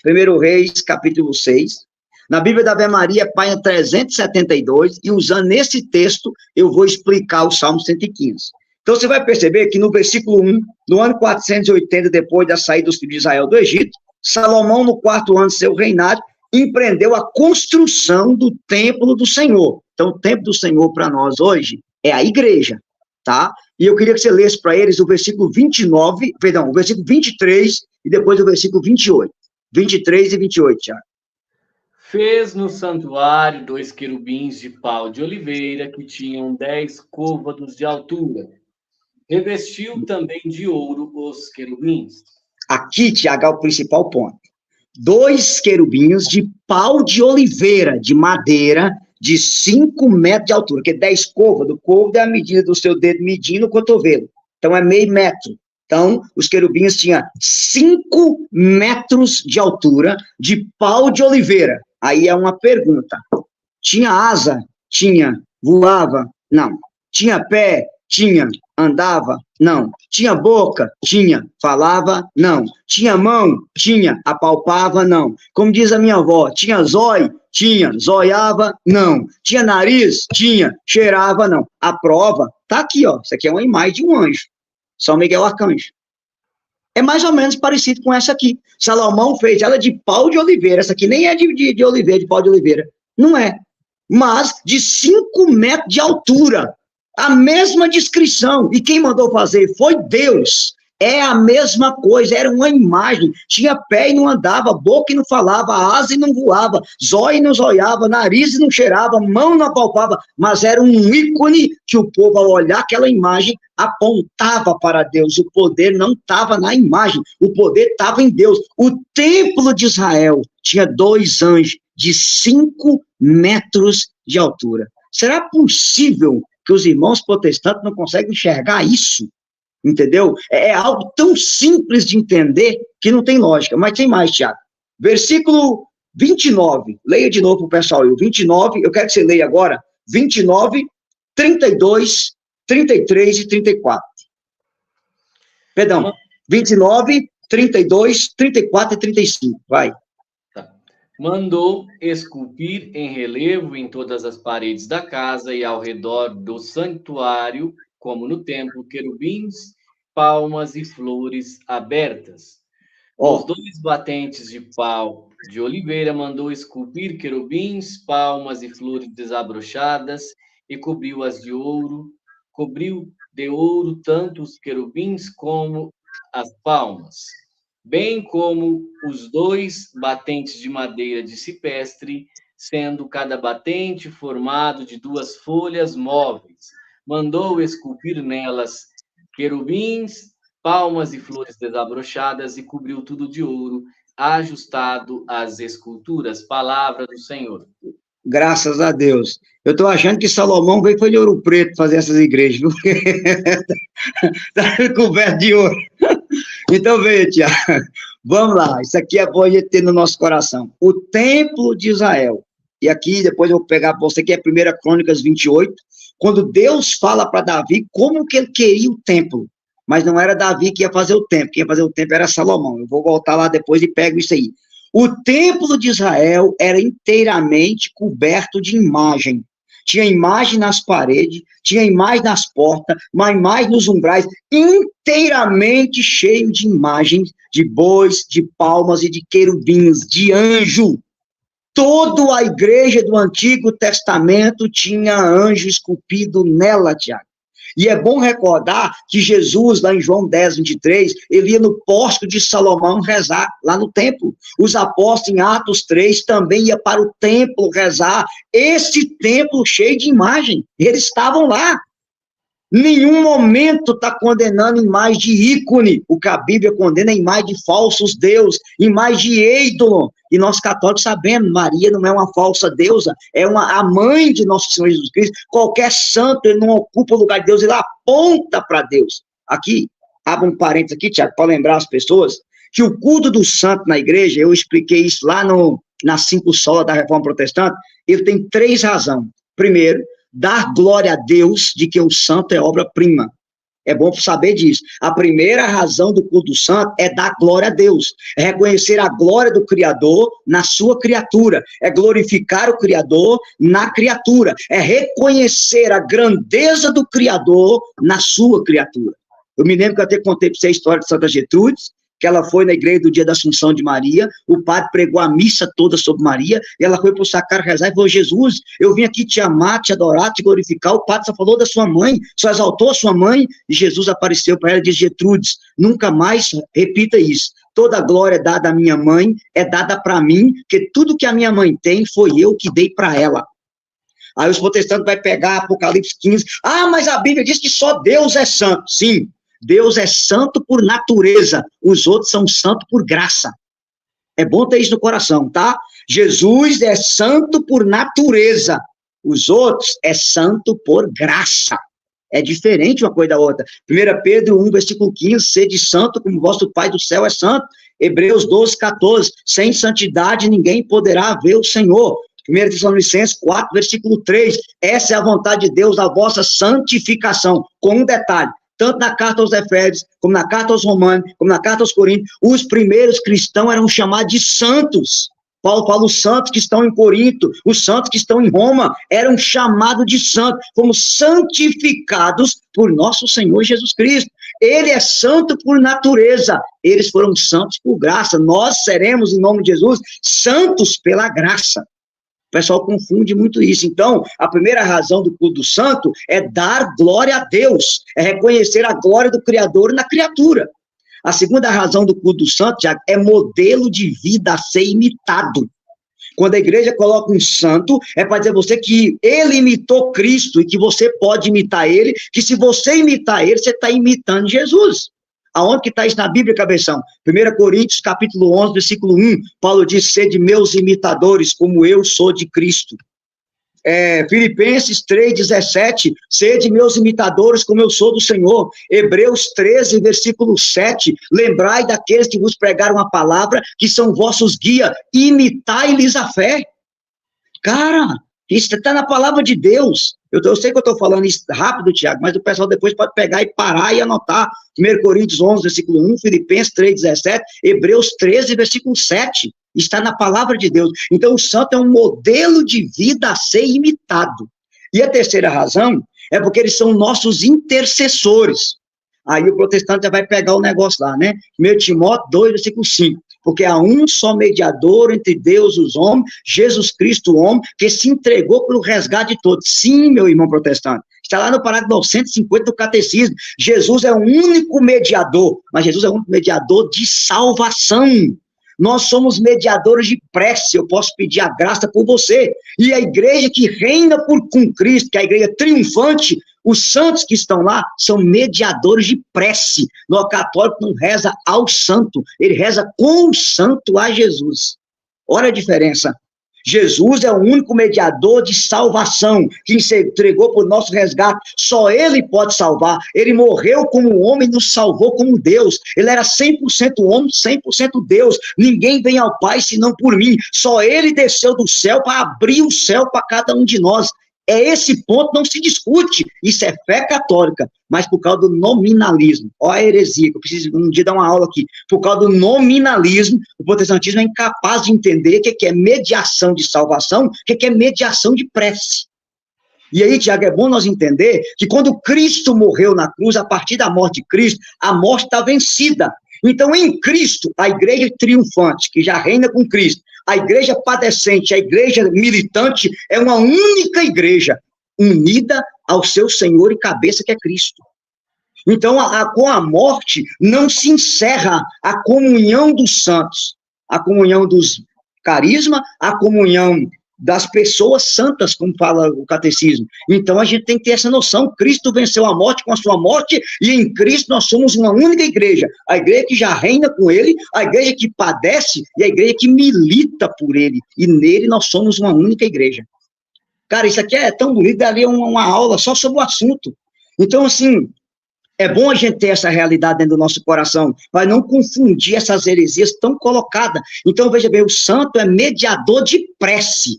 [SPEAKER 2] Primeiro Reis, capítulo 6. Na Bíblia da Ave Maria, página 372, e usando esse texto, eu vou explicar o Salmo 115. Então, você vai perceber que no versículo 1, no ano 480, depois da saída dos filhos de Israel do Egito, Salomão, no 4º ano de seu reinado, empreendeu a construção do templo do Senhor. Então, o templo do Senhor para nós hoje é a igreja, tá? E eu queria que você lesse para eles o versículo 29, perdão, o versículo 23 e depois o versículo 28. 23 e 28, Tiago.
[SPEAKER 1] Fez no santuário 2 querubins de pau de oliveira que tinham 10 côvados de altura. Revestiu também de ouro os querubins. Aqui,
[SPEAKER 2] Tiago, é o principal ponto. 2 querubins de pau de oliveira, de madeira, de 5 metros de altura, que é 10 côvados. O côvado é a medida do seu dedo medindo o cotovelo. Então, é meio metro. Então, os querubins tinham 5 metros de altura, de pau de oliveira. Aí é uma pergunta. Tinha asa? Tinha. Voava? Não. Tinha pé? Tinha. Andava? Não. Tinha boca? Tinha. Falava? Não. Tinha mão? Tinha. Apalpava? Não. Como diz a minha avó, tinha zóio? Tinha. Zoiava? Não. Tinha nariz? Tinha. Cheirava? Não. A prova tá aqui, ó. Isso aqui é uma imagem de um anjo. São Miguel Arcanjo. É mais ou menos parecido com essa aqui. Salomão fez ela de pau de oliveira. Essa aqui nem é de oliveira, de pau de oliveira. Não é. Mas de 5 metros de altura. A mesma descrição. E quem mandou fazer foi Deus. É a mesma coisa, era uma imagem. Tinha pé e não andava, boca e não falava, asa e não voava, zóio e não zoiava, nariz e não cheirava, mão não apalpava, mas era um ícone que o povo, ao olhar aquela imagem, apontava para Deus. O poder não estava na imagem, o poder estava em Deus. O templo de Israel tinha 2 anjos de 5 metros de altura. Será possível que os irmãos protestantes não conseguem enxergar isso? Entendeu? É algo tão simples de entender que não tem lógica. Mas tem mais, Tiago. Versículo 29. Leia de novo para o pessoal. O 29, eu quero que você leia agora. 29, 32, 33 e 34. Perdão. 29, 32, 34 e 35. Vai.
[SPEAKER 1] Mandou esculpir em relevo em todas as paredes da casa e ao redor do santuário, como no templo, querubins, palmas e flores abertas. Os 2 batentes de pau de oliveira mandou esculpir querubins, palmas e flores desabrochadas e cobriu-as de ouro. Cobriu de ouro tanto os querubins como as palmas, bem como os 2 batentes de madeira de cipestre, sendo cada batente formado de 2 folhas móveis. Mandou esculpir nelas querubins, palmas e flores desabrochadas e cobriu tudo de ouro, ajustado às esculturas. Palavra do Senhor.
[SPEAKER 2] Graças a Deus. Eu estou achando que Salomão veio foi de Ouro Preto fazer essas igrejas, porque está coberto de ouro. Então, veja, Tiago, vamos lá, isso aqui é bom a gente ter no nosso coração. O templo de Israel, e aqui depois eu vou pegar para você que é 1 Crônicas 28, quando Deus fala para Davi como que ele queria o templo, mas não era Davi que ia fazer o templo, quem ia fazer o templo era Salomão. Eu vou voltar lá depois e pego isso aí. O templo de Israel era inteiramente coberto de imagem. Tinha imagem nas paredes, tinha imagem nas portas, uma imagem nos umbrais, inteiramente cheio de imagens de bois, de palmas e de querubins, de anjo. Toda a igreja do Antigo Testamento tinha anjo esculpido nela, Tiago. E é bom recordar que Jesus, lá em João 10, 23, ele ia no pórtico de Salomão rezar, lá no templo. Os apóstolos, em Atos 3, também iam para o templo rezar. Esse templo cheio de imagem, eles estavam lá. Nenhum momento está condenando imagem de ícone. O que a Bíblia condena é imagem de falsos deuses, imagem de ídolo. E nós católicos sabemos, Maria não é uma falsa deusa, é a mãe de nosso Senhor Jesus Cristo. Qualquer santo, ele não ocupa o lugar de Deus, ele aponta para Deus. Aqui, abre um parênteses aqui, Tiago, para lembrar as pessoas, que o culto do santo na igreja, eu expliquei isso lá nas 5 solas da Reforma Protestante, ele tem 3 razões. Primeiro, dar glória a Deus de que o santo é obra-prima. É bom saber disso. A primeira razão do culto do santo é dar glória a Deus. É reconhecer a glória do Criador na sua criatura. É glorificar o Criador na criatura. É reconhecer a grandeza do Criador na sua criatura. Eu me lembro que eu até contei para você a história de Santa Gertrudes, que ela foi na igreja do dia da Assunção de Maria, o padre pregou a missa toda sobre Maria, e ela foi para o sacrário rezar e falou: Jesus, eu vim aqui te amar, te adorar, te glorificar. O padre só falou da sua mãe, só exaltou a sua mãe, e Jesus apareceu para ela e disse: Gertrudes, nunca mais repita isso. Toda a glória dada à minha mãe é dada para mim, porque tudo que a minha mãe tem foi eu que dei para ela. Aí os protestantes vão pegar Apocalipse 15, mas a Bíblia diz que só Deus é santo. Sim, Deus é santo por natureza, os outros são santos por graça. É bom ter isso no coração, tá? Jesus é santo por natureza, os outros é santo por graça. É diferente uma coisa da outra. 1 Pedro 1, versículo 15, sede santo como vosso Pai do céu é santo. Hebreus 12, 14, sem santidade ninguém poderá ver o Senhor. 1 Tessalonicenses 4, versículo 3, essa é a vontade de Deus, a vossa santificação, com um detalhe. Tanto na carta aos Efésios, como na carta aos Romanos, como na carta aos Coríntios, os primeiros cristãos eram chamados de santos. Paulo fala, os santos que estão em Corinto, os santos que estão em Roma, eram chamados de santos, como santificados por nosso Senhor Jesus Cristo. Ele é santo por natureza, eles foram santos por graça. Nós seremos, em nome de Jesus, santos pela graça. O pessoal confunde muito isso. Então, a primeira razão do culto do santo é dar glória a Deus, é reconhecer a glória do Criador na criatura. A segunda razão do culto do santo, Tiago, é modelo de vida a ser imitado. Quando a igreja coloca um santo, é para dizer a você que ele imitou Cristo e que você pode imitar ele, que se você imitar ele, você está imitando Jesus. Aonde que está isso na Bíblia, cabeção? 1 Coríntios, capítulo 11, versículo 1, Paulo diz, sede meus imitadores, como eu sou de Cristo. Filipenses 3,17, sede meus imitadores, como eu sou do Senhor. Hebreus 13, versículo 7, lembrai daqueles que vos pregaram a palavra, que são vossos guias, imitai-lhes a fé. Cara, isso está na palavra de Deus. Eu sei que eu estou falando isso rápido, Tiago, mas o pessoal depois pode pegar e parar e anotar. 1 Coríntios 11, versículo 1, Filipenses 3,17, Hebreus 13, versículo 7. Está na palavra de Deus. Então, o santo é um modelo de vida a ser imitado. E a terceira razão é porque eles são nossos intercessores. Aí o protestante já vai pegar o negócio lá, né? 1 Timóteo 2, versículo 5. Porque há um só mediador entre Deus e os homens, Jesus Cristo, o homem, que se entregou pelo resgate de todos. Sim, meu irmão protestante. Está lá no parágrafo 950 do Catecismo. Jesus é o único mediador, mas Jesus é o único mediador de salvação. Nós somos mediadores de prece, eu posso pedir a graça por você. E a igreja que reina com Cristo, que é a igreja triunfante, os santos que estão lá são mediadores de prece. O católico não reza ao santo, ele reza com o santo a Jesus. Olha a diferença. Jesus é o único mediador de salvação, que se entregou por nosso resgate. Só ele pode salvar. Ele morreu como homem e nos salvou como Deus. Ele era 100% homem, 100% Deus. Ninguém vem ao Pai senão por mim. Só ele desceu do céu para abrir o céu para cada um de nós. Esse ponto não se discute. Isso é fé católica, mas por causa do nominalismo. Olha a heresia, que eu preciso um dia dar uma aula aqui. Por causa do nominalismo, o protestantismo é incapaz de entender o que é mediação de salvação, o que é mediação de prece. E aí, Tiago, é bom nós entender que quando Cristo morreu na cruz, a partir da morte de Cristo, a morte está vencida. Então, em Cristo, a igreja triunfante, que já reina com Cristo, a igreja padecente, a igreja militante, é uma única igreja, unida ao seu Senhor e cabeça, que é Cristo. Então, com a morte, não se encerra a comunhão dos santos, a comunhão dos carisma, a comunhão das pessoas santas, como fala o catecismo. Então, a gente tem que ter essa noção. Cristo venceu a morte com a sua morte, e em Cristo nós somos uma única igreja. A igreja que já reina com ele, a igreja que padece, e a igreja que milita por ele. E nele nós somos uma única igreja. Cara, isso aqui é tão bonito, daria uma aula só sobre o assunto. Então, assim, é bom a gente ter essa realidade dentro do nosso coração, para não confundir essas heresias tão colocadas. Então, veja bem, o santo é mediador de prece.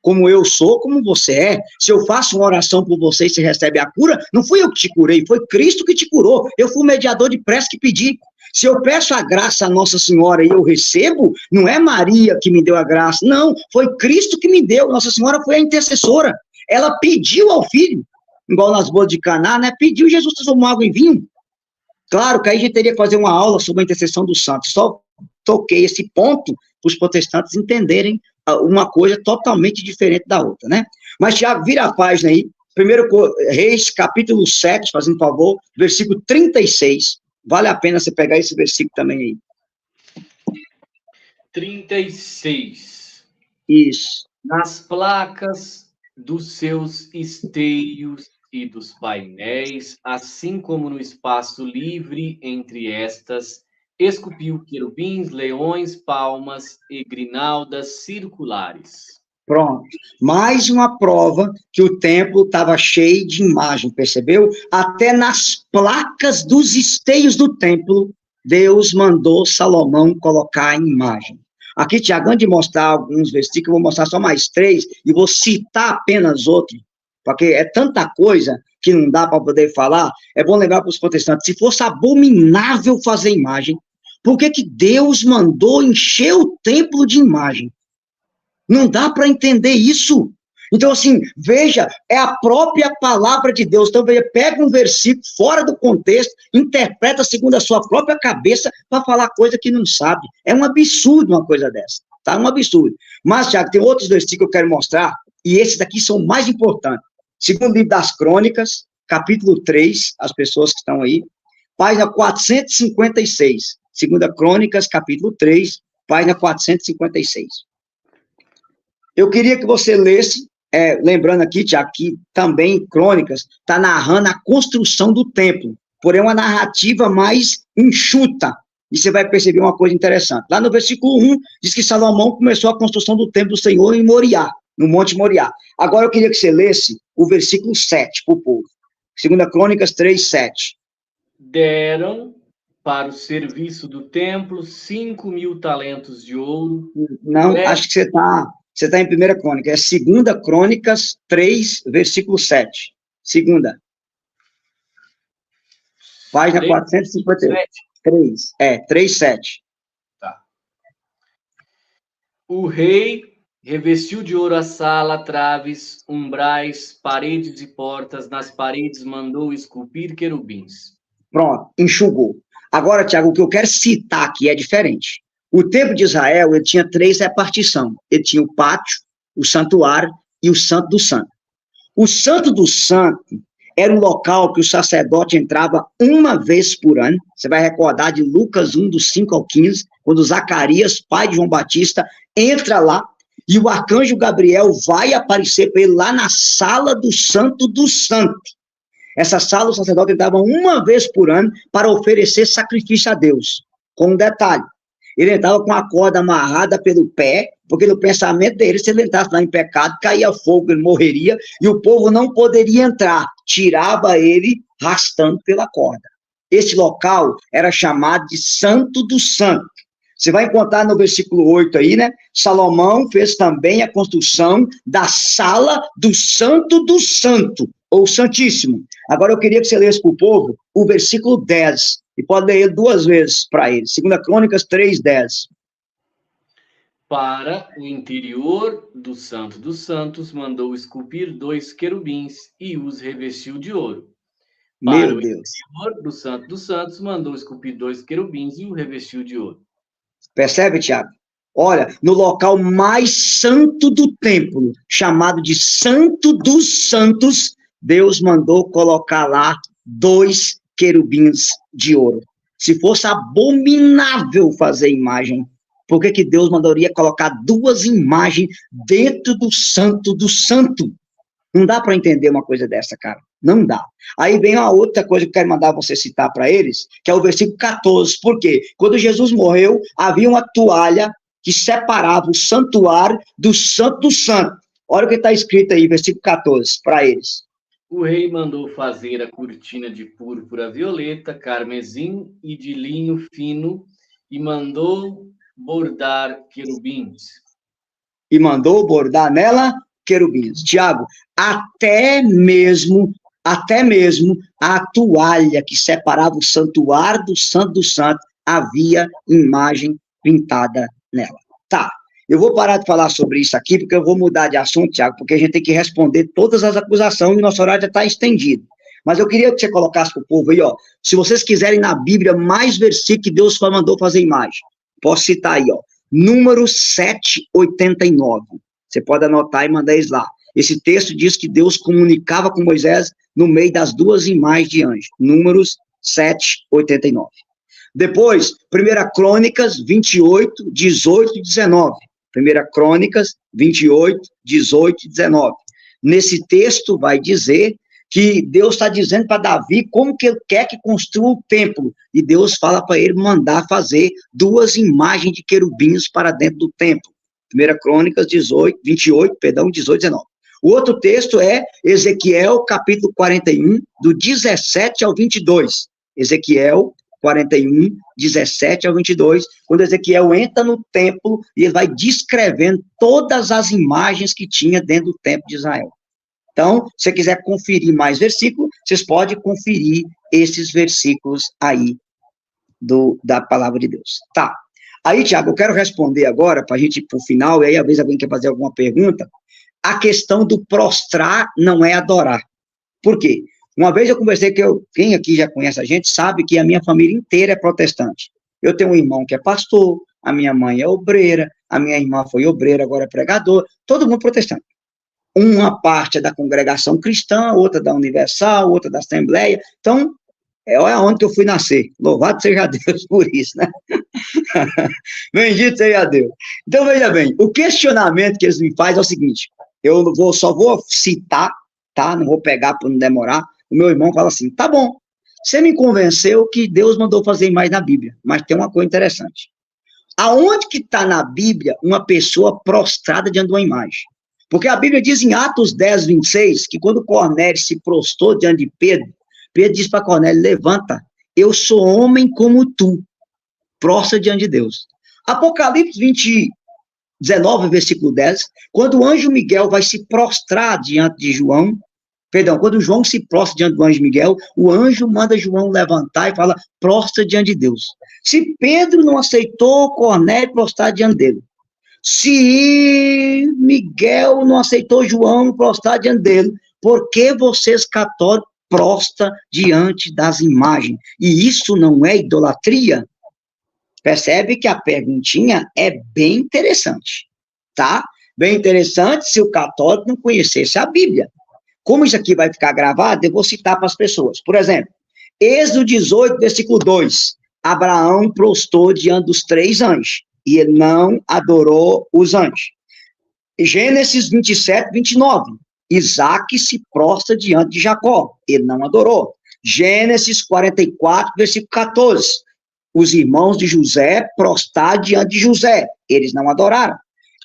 [SPEAKER 2] Como eu sou, como você é. Se eu faço uma oração por você e você recebe a cura, não fui eu que te curei, foi Cristo que te curou. Eu fui o mediador de prece que pedi. Se eu peço a graça a Nossa Senhora e eu recebo, não é Maria que me deu a graça, não, foi Cristo que me deu. Nossa Senhora foi a intercessora. Ela pediu ao Filho, igual nas bodas de Caná, né? Pediu, Jesus transformou água em vinho. Claro que aí a gente teria que fazer uma aula sobre a intercessão dos santos. Só toquei esse ponto para os protestantes entenderem uma coisa totalmente diferente da outra, né? Mas, Tiago, vira a página aí, 1 Reis, capítulo 7, fazendo favor, versículo 36. Vale a pena você pegar esse versículo também aí.
[SPEAKER 1] 36.
[SPEAKER 2] Isso.
[SPEAKER 1] Nas placas dos seus esteios e dos painéis, assim como no espaço livre entre estas, esculpiu querubins, leões, palmas e grinaldas circulares.
[SPEAKER 2] Pronto. Mais uma prova que o templo estava cheio de imagem, percebeu? Até nas placas dos esteios do templo, Deus mandou Salomão colocar a imagem. Aqui, Tiago, antes de mostrar alguns versículos, eu vou mostrar só mais 3 e vou citar apenas outro, porque é tanta coisa que não dá para poder falar. É bom lembrar para os protestantes, se fosse abominável fazer imagem, por que Deus mandou encher o templo de imagem? Não dá para entender isso. Então, assim, veja, é a própria palavra de Deus. Então, veja, pega um versículo fora do contexto, interpreta segundo a sua própria cabeça para falar coisa que não sabe. É um absurdo uma coisa dessa, tá? Um absurdo. Mas, Tiago, tem outros versículos que eu quero mostrar, e esses daqui são mais importantes. Segundo livro das Crônicas, capítulo 3, as pessoas que estão aí, página 456. Segunda Crônicas, capítulo 3, página 456. Eu queria que você lesse, lembrando aqui, Tiago, que também Crônicas está narrando a construção do templo, porém uma narrativa mais enxuta, e você vai perceber uma coisa interessante. Lá no versículo 1, diz que Salomão começou a construção do templo do Senhor em Moriá, no Monte Moriá. Agora eu queria que você lesse o versículo 7 para o povo. Segunda Crônicas 3, 7.
[SPEAKER 1] Deram para o serviço do templo 5.000 talentos de ouro.
[SPEAKER 2] Não, acho que você está em Primeira Crônica. É Segunda Crônicas 3, versículo 7. Segunda. Página 458. 3, 7.
[SPEAKER 1] Tá. O rei revestiu de ouro a sala, traves, umbrais, paredes e portas. Nas paredes mandou esculpir querubins.
[SPEAKER 2] Pronto, enxugou. Agora, Tiago, o que eu quero citar aqui é diferente. O templo de Israel, ele tinha 3 repartições. Ele tinha o pátio, o santuário e o santo do santo. O santo do santo era um local que o sacerdote entrava uma vez por ano. Você vai recordar de Lucas 1, dos 5 ao 15, quando Zacarias, pai de João Batista, entra lá e o arcanjo Gabriel vai aparecer para ele lá na sala do santo do santo. Essa sala o sacerdote entrava uma vez por ano para oferecer sacrifício a Deus. Com um detalhe, ele entrava com a corda amarrada pelo pé, porque no pensamento dele, se ele entrasse lá em pecado, caía fogo, ele morreria, e o povo não poderia entrar. Tirava ele arrastando pela corda. Esse local era chamado de Santo do Santo. Você vai encontrar no versículo 8 aí, né? Salomão fez também a construção da sala do Santo do Santo, ou Santíssimo. Agora eu queria que você lesse para o povo o versículo 10, e pode ler ele 2 vezes para ele. Segunda Crônicas 3, 10.
[SPEAKER 1] Para o interior do Santo dos Santos, mandou esculpir 2 querubins e os revestiu de ouro. Para
[SPEAKER 2] Meu
[SPEAKER 1] o
[SPEAKER 2] Deus.
[SPEAKER 1] interior do Santo dos Santos, mandou esculpir 2 querubins e o revestiu de ouro.
[SPEAKER 2] Percebe, Tiago? Olha, no local mais santo do templo, chamado de Santo dos Santos, Deus mandou colocar lá 2 querubins de ouro. Se fosse abominável fazer imagem, por que Deus mandaria colocar 2 imagens dentro do Santo do Santo? Não dá para entender uma coisa dessa, cara. Não dá. Aí vem uma outra coisa que eu quero mandar você citar para eles, que é o versículo 14. Por quê? Quando Jesus morreu, havia uma toalha que separava o santuário do Santo do Santo. Olha o que está escrito aí, versículo 14, para eles.
[SPEAKER 1] O rei mandou fazer a cortina de púrpura violeta, carmesim e de linho fino, e mandou bordar querubins.
[SPEAKER 2] E mandou bordar nela querubins. Tiago, até mesmo a toalha que separava o santuário do Santo havia imagem pintada nela. Tá, eu vou parar de falar sobre isso aqui, porque eu vou mudar de assunto, Tiago, porque a gente tem que responder todas as acusações e o nosso horário já está estendido. Mas eu queria que você colocasse para o povo aí, ó, se vocês quiserem na Bíblia mais versículo que Deus mandou fazer imagem. Posso citar aí, ó, Números 7:89. Você pode anotar e mandar eles lá. Esse texto diz que Deus comunicava com Moisés no meio das 2 imagens de anjo. Números 7:89. Depois, 1 Crônicas 28, 18 e 19. 1 Crônicas 28, 18 e 19. Nesse texto vai dizer que Deus está dizendo para Davi como que ele quer que construa o templo. E Deus fala para ele mandar fazer 2 imagens de querubins para dentro do templo. 1 Crônicas 28, 18 e 19. O outro texto é Ezequiel, capítulo 41, do 17 ao 22. Ezequiel 41, 17 ao 22, quando Ezequiel entra no templo e ele vai descrevendo todas as imagens que tinha dentro do templo de Israel. Então, se você quiser conferir mais versículos, vocês podem conferir esses versículos aí da palavra de Deus. Tá. Aí, Tiago, eu quero responder agora, para a gente ir para o final, e aí, às vezes, alguém quer fazer alguma pergunta. A questão do prostrar não é adorar. Por quê? Uma vez eu conversei quem aqui já conhece a gente, sabe que a minha família inteira é protestante. Eu tenho um irmão que é pastor, a minha mãe é obreira, a minha irmã foi obreira, agora é pregador, todo mundo protestante. Uma parte é da congregação cristã, outra da Universal, outra da Assembleia. Então, É onde que eu fui nascer. Louvado seja Deus por isso, né? Bendito seja Deus. Então, veja bem, o questionamento que eles me fazem é o seguinte, só vou citar, tá? Não vou pegar para não demorar. O meu irmão fala assim, tá bom, você me convenceu que Deus mandou fazer mais na Bíblia, mas tem uma coisa interessante. Aonde que está na Bíblia uma pessoa prostrada diante de uma imagem? Porque a Bíblia diz em Atos 10, 26, que quando Cornélio se prostrou diante de Pedro, Pedro disse para Cornélio, levanta, eu sou homem como tu, prostra diante de Deus. Apocalipse 19, versículo 10, quando o anjo Miguel vai se prostrar diante de João, quando João se prostra diante do anjo Miguel, o anjo manda João levantar e fala, prostra diante de Deus. Se Pedro não aceitou Cornélio prostrar diante dele, se Miguel não aceitou João prostrar diante dele, por que vocês católicos prostra diante das imagens? E isso não é idolatria? Percebe que a perguntinha é bem interessante, tá? Bem interessante se o católico não conhecesse a Bíblia. Como isso aqui vai ficar gravado, eu vou citar para as pessoas. Por exemplo, Êxodo 18, versículo 2. Abraão prostrou diante dos 3 anjos, e ele não adorou os anjos. Gênesis 27, 29. Isaac se prostra diante de Jacó, ele não adorou. Gênesis 44, versículo 14. Os irmãos de José prostraram diante de José, eles não adoraram.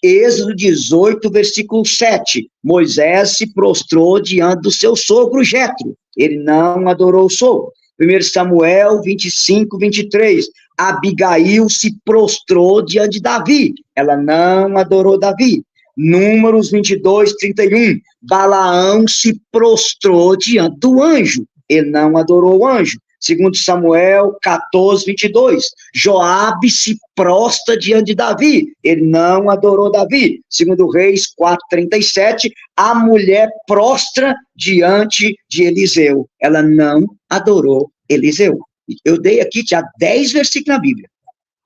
[SPEAKER 2] Êxodo 18, versículo 7. Moisés se prostrou diante do seu sogro Jetro, ele não adorou o sogro. 1 Samuel 25, 23. Abigail se prostrou diante de Davi, ela não adorou Davi. Números 22, 31. Balaão se prostrou diante do anjo, ele não adorou o anjo. 2 Samuel 14, 22. Joabe se prostra diante de Davi, ele não adorou Davi. 2 Reis 4, 37. A mulher prostra diante de Eliseu, ela não adorou Eliseu. Eu dei aqui já 10 versículos na Bíblia.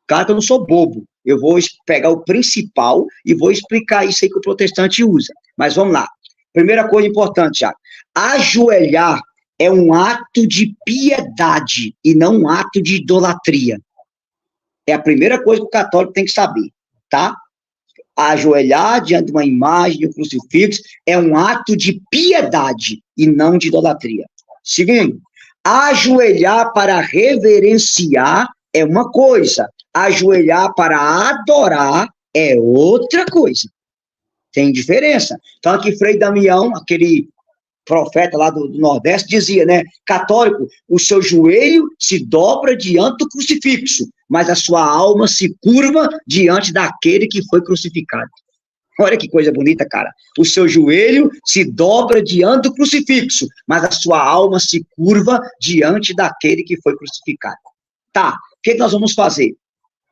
[SPEAKER 2] Claro que eu não sou bobo, eu vou pegar o principal e vou explicar isso aí que o protestante usa. Mas vamos lá. Primeira coisa importante, Thiago. Ajoelhar é um ato de piedade e não um ato de idolatria. É a primeira coisa que o católico tem que saber, tá? Ajoelhar diante de uma imagem, de um crucifixo, é um ato de piedade e não de idolatria. Segundo, ajoelhar para reverenciar é uma coisa, ajoelhar para adorar é outra coisa. Tem diferença. Então, aqui Frei Damião, aquele profeta lá do Nordeste, dizia, né, católico, o seu joelho se dobra diante do crucifixo, mas a sua alma se curva diante daquele que foi crucificado. Olha que coisa bonita, cara. O seu joelho se dobra diante do crucifixo, mas a sua alma se curva diante daquele que foi crucificado. Tá, o que nós vamos fazer?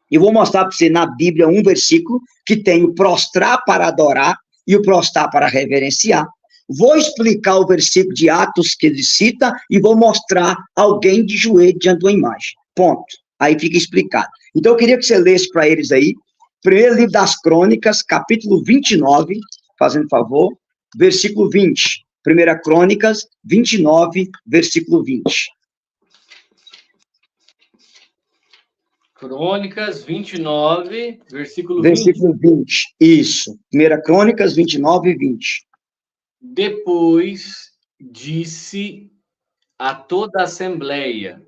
[SPEAKER 2] Eu vou mostrar para você na Bíblia um versículo que tem o prostrar para adorar e o prostrar para reverenciar. Vou explicar o versículo de Atos que ele cita e vou mostrar alguém de joelho diante de uma imagem. Ponto. Aí fica explicado. Então eu queria que você lesse para eles aí, primeiro livro das Crônicas, capítulo 29, fazendo favor, versículo 20. Primeira Crônicas, 29, versículo 20.
[SPEAKER 1] Crônicas 29, versículo 20.
[SPEAKER 2] Versículo 20, isso. Primeira Crônicas 29, 20.
[SPEAKER 1] Depois disse a toda a assembleia,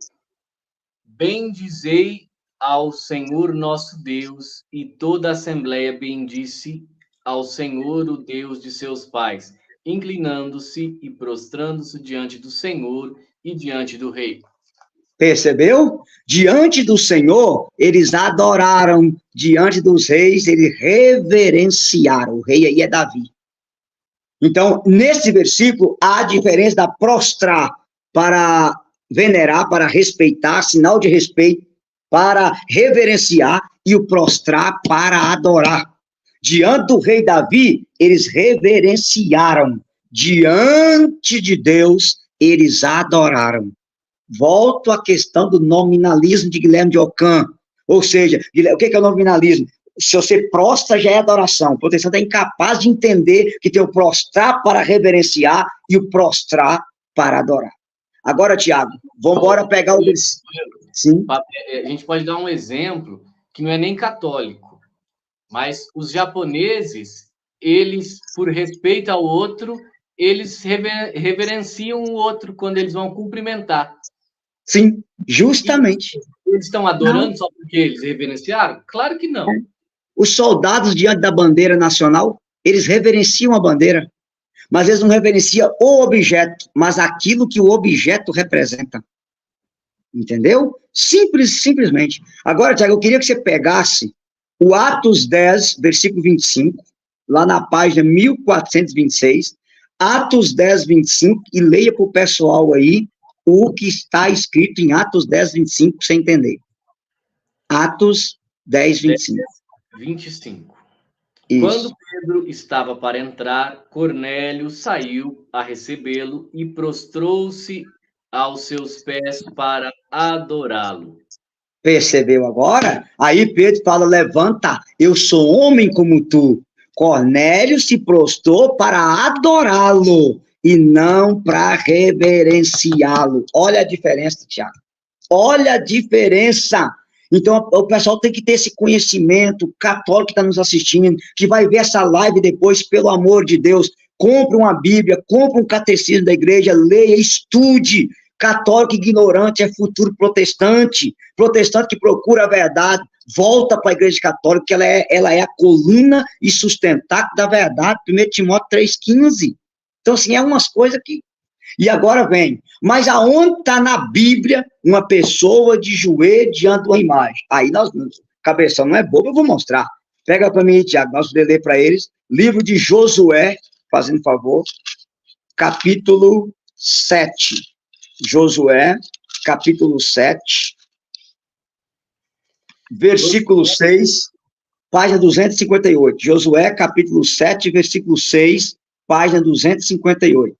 [SPEAKER 1] bendizei ao Senhor nosso Deus, e toda a assembleia bendisse ao Senhor, o Deus de seus pais, inclinando-se e prostrando-se diante do Senhor e diante do rei.
[SPEAKER 2] Percebeu? Diante do Senhor, eles adoraram. Diante dos reis, eles reverenciaram. O rei aí é Davi. Então, nesse versículo, há a diferença da prostrar para venerar, para respeitar, sinal de respeito, para reverenciar, e o prostrar para adorar. Diante do rei Davi, eles reverenciaram. Diante de Deus, eles adoraram. Volto à questão do nominalismo de Guilherme de Ockham. Ou seja, o que é o nominalismo? Se você prostra, já é adoração. O protestante é incapaz de entender que tem o prostrar para reverenciar e o prostrar para adorar. Agora, Tiago, Vamos embora pegar o... Sim.
[SPEAKER 1] A gente pode dar um exemplo que não é nem católico, mas os japoneses, eles, por respeito ao outro, eles reverenciam o outro quando eles vão cumprimentar.
[SPEAKER 2] Sim, justamente.
[SPEAKER 1] E eles estão adorando só porque eles reverenciaram? Claro que não.
[SPEAKER 2] Os soldados diante da bandeira nacional, eles reverenciam a bandeira, mas eles não reverenciam o objeto, mas aquilo que o objeto representa. Entendeu? Simplesmente. Agora, Tiago, eu queria que você pegasse o Atos 10, versículo 25, lá na página 1426, Atos 10, 25, e leia para o pessoal aí o que está escrito em Atos 10, 25, para você entender. Atos 10, 25.
[SPEAKER 1] 25.
[SPEAKER 2] Isso.
[SPEAKER 1] Quando Pedro estava para entrar, Cornélio saiu a recebê-lo e prostrou-se aos seus pés para adorá-lo.
[SPEAKER 2] Percebeu agora? Aí Pedro fala, levanta, eu sou homem como tu. Cornélio se prostrou para adorá-lo e não para reverenciá-lo. Olha a diferença, Tiago. Olha a diferença. Então, o pessoal tem que ter esse conhecimento, católico que está nos assistindo, que vai ver essa live depois, pelo amor de Deus, compre uma Bíblia, compre um catecismo da igreja, leia, estude. Católico ignorante é futuro protestante, protestante que procura a verdade, volta para a igreja católica, que ela é a coluna e sustentáculo da verdade, 1 Timóteo 3,15. Então, assim, é umas coisas que... E agora vem, mas aonde está na Bíblia uma pessoa de joelho diante de uma imagem? Aí nós, cabeção não é bobo, eu vou mostrar. Pega para mim, Tiago, nós vamos ler para eles, livro de Josué, fazendo favor, capítulo 7. Josué, capítulo 7, versículo 6, página 258. Josué, capítulo 7, versículo 6, página 258.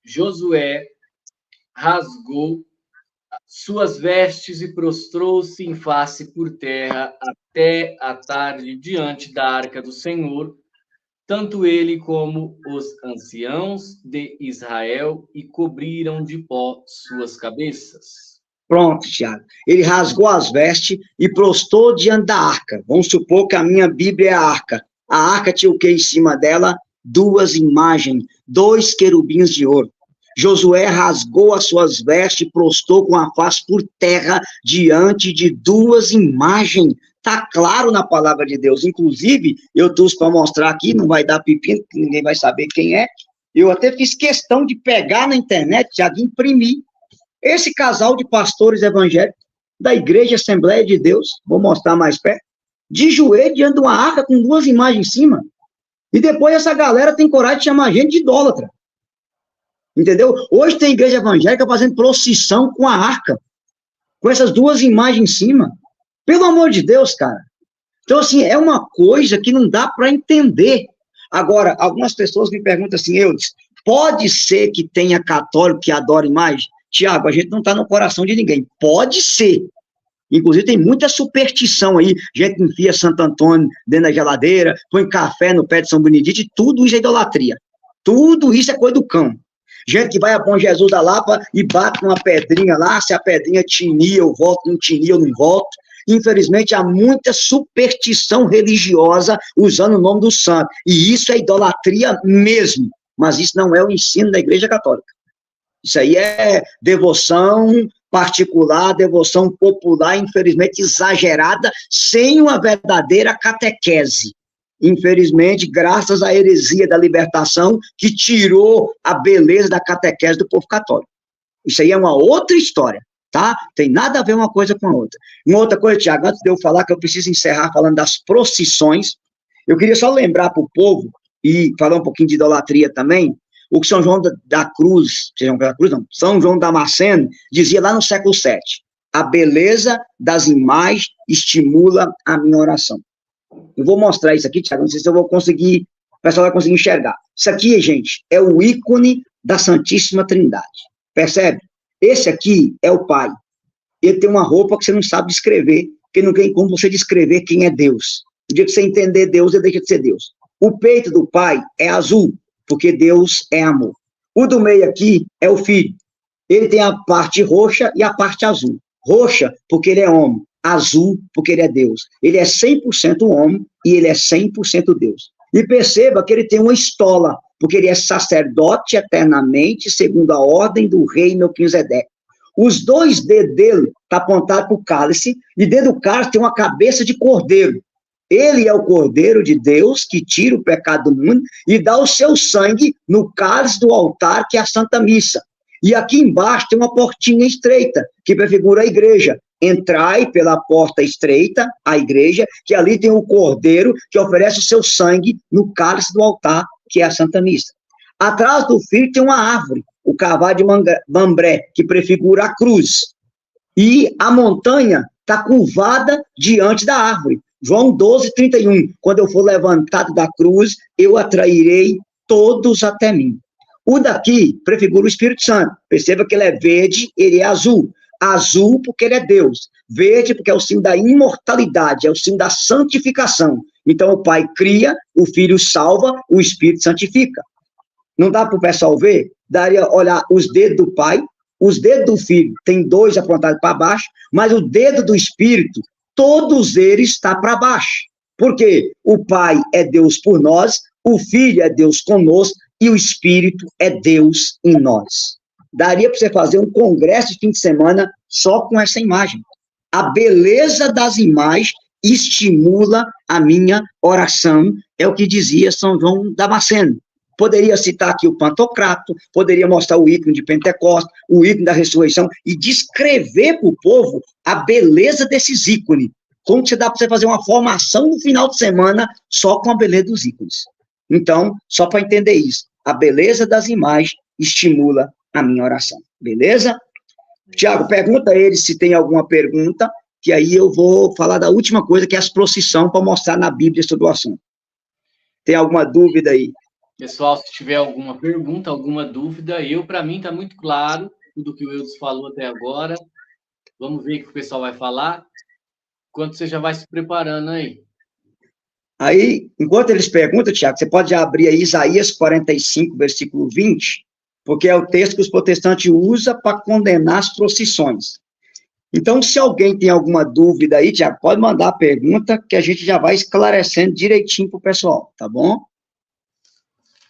[SPEAKER 1] Josué rasgou suas vestes e prostrou-se em face por terra até a tarde diante da arca do Senhor, tanto ele como os anciãos de Israel, e cobriram de pó suas cabeças.
[SPEAKER 2] Pronto, Tiago. Ele rasgou as vestes e prostrou diante da arca. Vamos supor que a minha Bíblia é a arca. A arca tinha o que em cima dela? 2 imagens, 2 querubins de ouro. Josué rasgou as suas vestes e prostrou com a face por terra diante de 2 imagens. Está claro na palavra de Deus. Inclusive, eu trouxe para mostrar aqui, não vai dar pepino, porque ninguém vai saber quem é. Eu até fiz questão de pegar na internet, já de imprimir. Esse casal de pastores evangélicos da Igreja Assembleia de Deus, vou mostrar mais perto, de joelho diante de uma arca com 2 imagens em cima. E depois essa galera tem coragem de chamar a gente de idólatra. Entendeu? Hoje tem igreja evangélica fazendo procissão com a arca, com essas 2 imagens em cima. Pelo amor de Deus, cara. Então, assim, é uma coisa que não dá para entender. Agora, algumas pessoas me perguntam assim, Eudes, pode ser que tenha católico que adora imagem? Tiago, a gente não está no coração de ninguém. Pode ser. Inclusive, tem muita superstição aí. Gente enfia Santo Antônio dentro da geladeira, põe café no pé de São Benedito, e tudo isso é idolatria. Tudo isso é coisa do cão. Gente que vai a Bom Jesus da Lapa e bate uma pedrinha lá, se a pedrinha tinia, eu volto, não tinia, eu não volto. Infelizmente, há muita superstição religiosa usando o nome do santo. E isso é idolatria mesmo. Mas isso não é o ensino da Igreja Católica. Isso aí é devoção particular, devoção popular, infelizmente exagerada, sem uma verdadeira catequese. Infelizmente, graças à heresia da libertação, que tirou a beleza da catequese do povo católico. Isso aí é uma outra história, tá? Tem nada a ver uma coisa com a outra. Uma outra coisa, Tiago, antes de eu falar, que eu preciso encerrar falando das procissões, eu queria só lembrar para o povo, e falar um pouquinho de idolatria também, o que São João da Cruz, São João Damasceno, dizia lá no século VII, a beleza das imagens estimula a minha oração. Eu vou mostrar isso aqui, Tiago, não sei se eu vou conseguir, o pessoal vai conseguir enxergar. Isso aqui, gente, é o ícone da Santíssima Trindade. Percebe? Esse aqui é o Pai. Ele tem uma roupa que você não sabe descrever, porque não tem como você descrever quem é Deus. No dia que você entender Deus, ele deixa de ser Deus. O peito do Pai é azul, porque Deus é amor. O do meio aqui é o Filho. Ele tem a parte roxa e a parte azul. Roxa, porque ele é homem. Azul, porque ele é Deus. Ele é 100% homem e ele é 100% Deus. E perceba que ele tem uma estola, porque ele é sacerdote eternamente, segundo a ordem do rei Melquisedeque. Os 2 dedos dele estão apontados para o cálice, e dentro do cálice tem uma cabeça de cordeiro. Ele é o cordeiro de Deus que tira o pecado do mundo e dá o seu sangue no cálice do altar, que é a Santa Missa. E aqui embaixo tem uma portinha estreita, que prefigura a igreja. Entrai pela porta estreita, a igreja, que ali tem o cordeiro que oferece o seu sangue no cálice do altar, que é a Santa Missa. Atrás do filho tem uma árvore, o carvalho de Mambré, que prefigura a cruz. E a montanha está curvada diante da árvore. João 12:31, quando eu for levantado da cruz, eu atrairei todos até mim. O daqui prefigura o Espírito Santo. Perceba que ele é verde, ele é azul. Azul porque ele é Deus. Verde porque é o símbolo da imortalidade, é o símbolo da santificação. Então o Pai cria, o Filho salva, o Espírito santifica. Não dá para o pessoal ver? Daria olhar os dedos do Pai, os dedos do Filho, tem 2 apontados para baixo, mas o dedo do Espírito, todos eles estão para baixo. Porque o Pai é Deus por nós, o Filho é Deus conosco, e o Espírito é Deus em nós. Daria para você fazer um congresso de fim de semana só com essa imagem. A beleza das imagens estimula a minha oração, é o que dizia São João Damasceno. Poderia citar aqui o Pantocrato, poderia mostrar o ícone de Pentecostes, o ícone da ressurreição, e descrever para o povo a beleza desses ícones. Como que dá para você fazer uma formação no final de semana só com a beleza dos ícones? Então, só para entender isso, a beleza das imagens estimula a minha oração, beleza? Tiago, pergunta a ele se tem alguma pergunta, que aí eu vou falar da última coisa, que é as procissões, para mostrar na Bíblia sobre o assunto. Tem alguma dúvida aí?
[SPEAKER 1] Pessoal, se tiver alguma pergunta, alguma dúvida, para mim, está muito claro tudo que o Eudes falou até agora. Vamos ver o que o pessoal vai falar, enquanto você já vai se preparando aí.
[SPEAKER 2] Aí, enquanto eles perguntam, Tiago, você pode abrir aí Isaías 45, versículo 20, porque é o texto que os protestantes usam para condenar as procissões. Então, se alguém tem alguma dúvida aí, Tiago, pode mandar a pergunta, que a gente já vai esclarecendo direitinho para o pessoal, tá bom?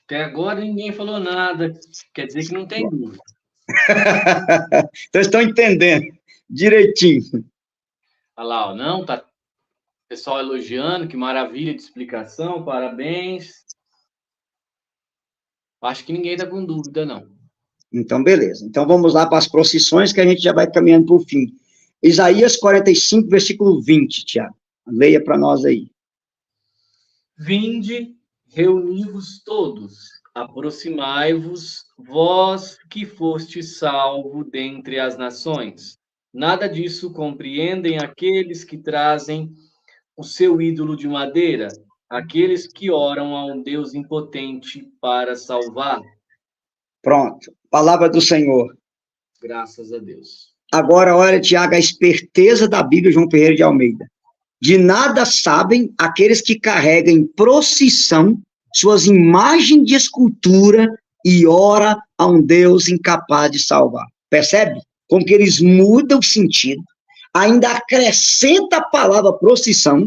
[SPEAKER 1] Até agora ninguém falou nada, quer dizer que não tem dúvida.
[SPEAKER 2] Então, estão entendendo direitinho.
[SPEAKER 1] Olha lá, não, tá pessoal elogiando, que maravilha de explicação, parabéns. Acho que ninguém está com dúvida, não.
[SPEAKER 2] Então, beleza. Então, vamos lá para as procissões, que a gente já vai caminhando para o fim. Isaías 45, versículo 20, Tiago. Leia para nós aí.
[SPEAKER 1] Vinde, reuni-vos todos, aproximai-vos, vós que foste salvo dentre as nações. Nada disso compreendem aqueles que trazem o seu ídolo de madeira, aqueles que oram a um Deus impotente para salvar.
[SPEAKER 2] Pronto, palavra do Senhor.
[SPEAKER 1] Graças a Deus.
[SPEAKER 2] Agora, olha, Tiago, a esperteza da Bíblia, João Ferreira de Almeida. De nada sabem aqueles que carregam em procissão suas imagens de escultura e ora a um Deus incapaz de salvar. Percebe? Como que eles mudam o sentido, ainda acrescenta a palavra procissão,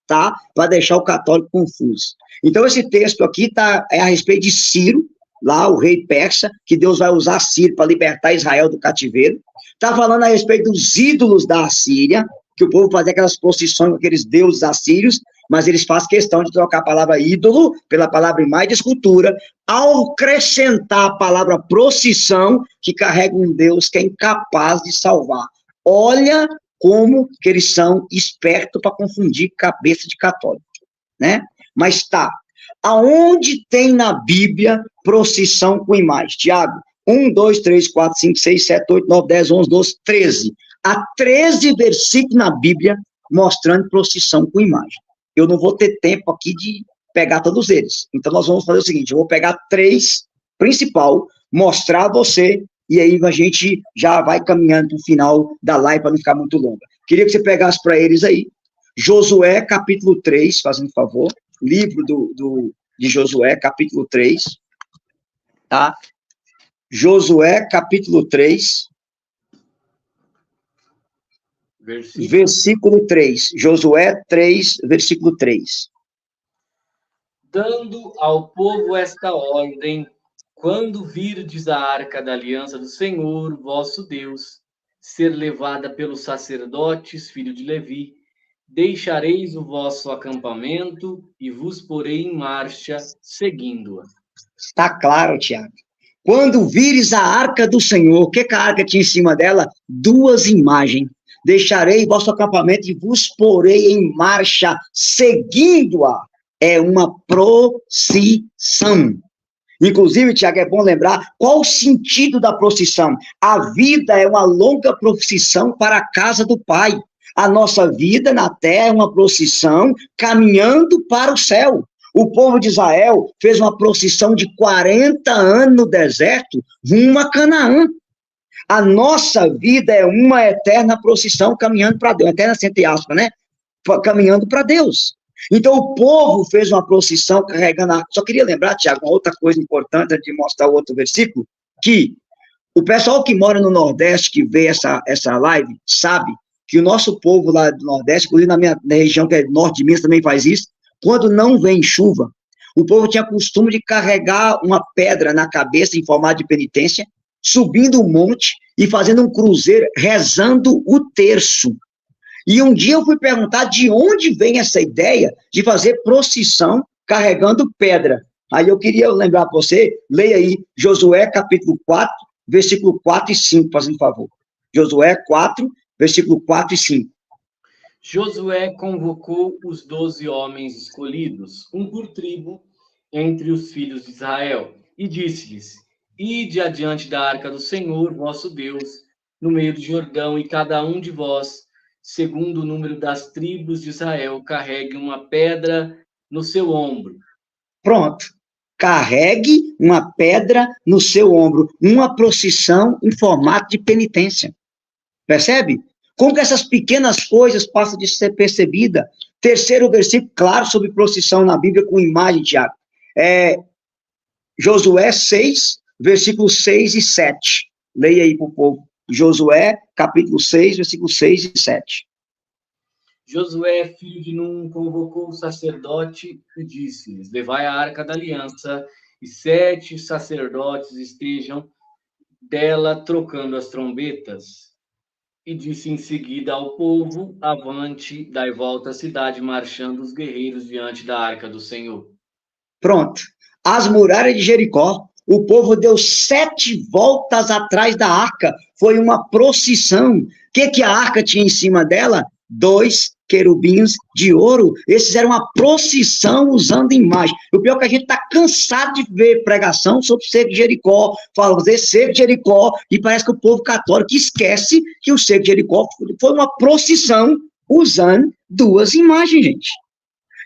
[SPEAKER 2] tá? Para deixar o católico confuso. Então, esse texto aqui é a respeito de Ciro, lá o rei persa, que Deus vai usar Ciro para libertar Israel do cativeiro. Está falando a respeito dos ídolos da Assíria, que o povo fazia aquelas procissões com aqueles deuses assírios, mas eles fazem questão de trocar a palavra ídolo pela palavra imagem de escultura, ao acrescentar a palavra procissão, que carrega um Deus que é incapaz de salvar. Olha como que eles são espertos para confundir cabeça de católico, né? Mas tá, aonde tem na Bíblia procissão com imagem? Tiago, 1, 2, 3, 4, 5, 6, 7, 8, 9, 10, 11, 12, 13. Há 13 versículos na Bíblia mostrando procissão com imagem. Eu não vou ter tempo aqui de pegar todos eles. Então, nós vamos fazer o seguinte, eu vou pegar 3 principal, mostrar a você, e aí a gente já vai caminhando para o final da live para não ficar muito longa. Queria que você pegasse para eles aí. Josué, capítulo 3, fazendo favor. Livro de Josué, capítulo 3. Tá? Josué, capítulo 3, versículo 3. Josué 3, versículo 3.
[SPEAKER 1] Dando ao povo esta ordem, quando virdes a arca da aliança do Senhor, vosso Deus, ser levada pelos sacerdotes, filho de Levi, deixareis o vosso acampamento e vos porei em marcha, seguindo-a.
[SPEAKER 2] Está claro, Tiago. Quando vires a arca do Senhor, o que a arca tinha em cima dela? Duas imagens. Deixarei vosso acampamento e vos porei em marcha, seguindo-a. É uma procissão. Inclusive, Tiago, é bom lembrar qual o sentido da procissão. A vida é uma longa procissão para a casa do Pai. A nossa vida na terra é uma procissão caminhando para o céu. O povo de Israel fez uma procissão de 40 anos no deserto rumo a Canaã. A nossa vida é uma eterna procissão caminhando para Deus, eterna entre aspas, né? Caminhando para Deus. Então o povo fez uma procissão carregando a... Só queria lembrar, Tiago, uma outra coisa importante antes de mostrar o outro versículo, que o pessoal que mora no Nordeste, que vê essa live, sabe que o nosso povo lá do Nordeste, inclusive na minha região, que é norte de Minas, também faz isso. Quando não vem chuva, o povo tinha costume de carregar uma pedra na cabeça em formato de penitência, subindo um monte e fazendo um cruzeiro, rezando o terço. E um dia eu fui perguntar de onde vem essa ideia de fazer procissão carregando pedra. Aí eu queria lembrar para você, leia aí Josué capítulo 4, versículo 4 e 5, fazendo favor. Josué 4, versículo 4 e 5.
[SPEAKER 1] Josué convocou os 12 homens escolhidos, um por tribo, entre os filhos de Israel, e disse-lhes: Ide adiante da arca do Senhor, vosso Deus, no meio do Jordão, e cada um de vós, segundo o número das tribos de Israel, carregue uma pedra no seu ombro.
[SPEAKER 2] Pronto. Carregue uma pedra no seu ombro. Uma procissão em formato de penitência. Percebe? Como que essas pequenas coisas passam de ser percebidas? Terceiro versículo, claro, sobre procissão na Bíblia com imagem, Tiago. Josué 6, versículos 6 e 7. Leia aí para o povo. Josué, capítulo 6, versículos 6 e 7.
[SPEAKER 1] Josué, filho de Num, convocou o sacerdote e disse-lhes: Levai a arca da aliança, e 7 sacerdotes estejam dela trocando as trombetas. E disse em seguida ao povo: Avante, dai volta à cidade, marchando os guerreiros diante da arca do Senhor.
[SPEAKER 2] Pronto. As muralhas de Jericó, o povo deu 7 voltas atrás da arca. Foi uma procissão. O que a arca tinha em cima dela? 2 querubins de ouro. Esses eram uma procissão usando imagem. O pior é que a gente está cansado de ver pregação sobre o cerco de Jericó, fazer cerco de Jericó, e parece que o povo católico esquece que o cerco de Jericó foi uma procissão usando 2 imagens, gente.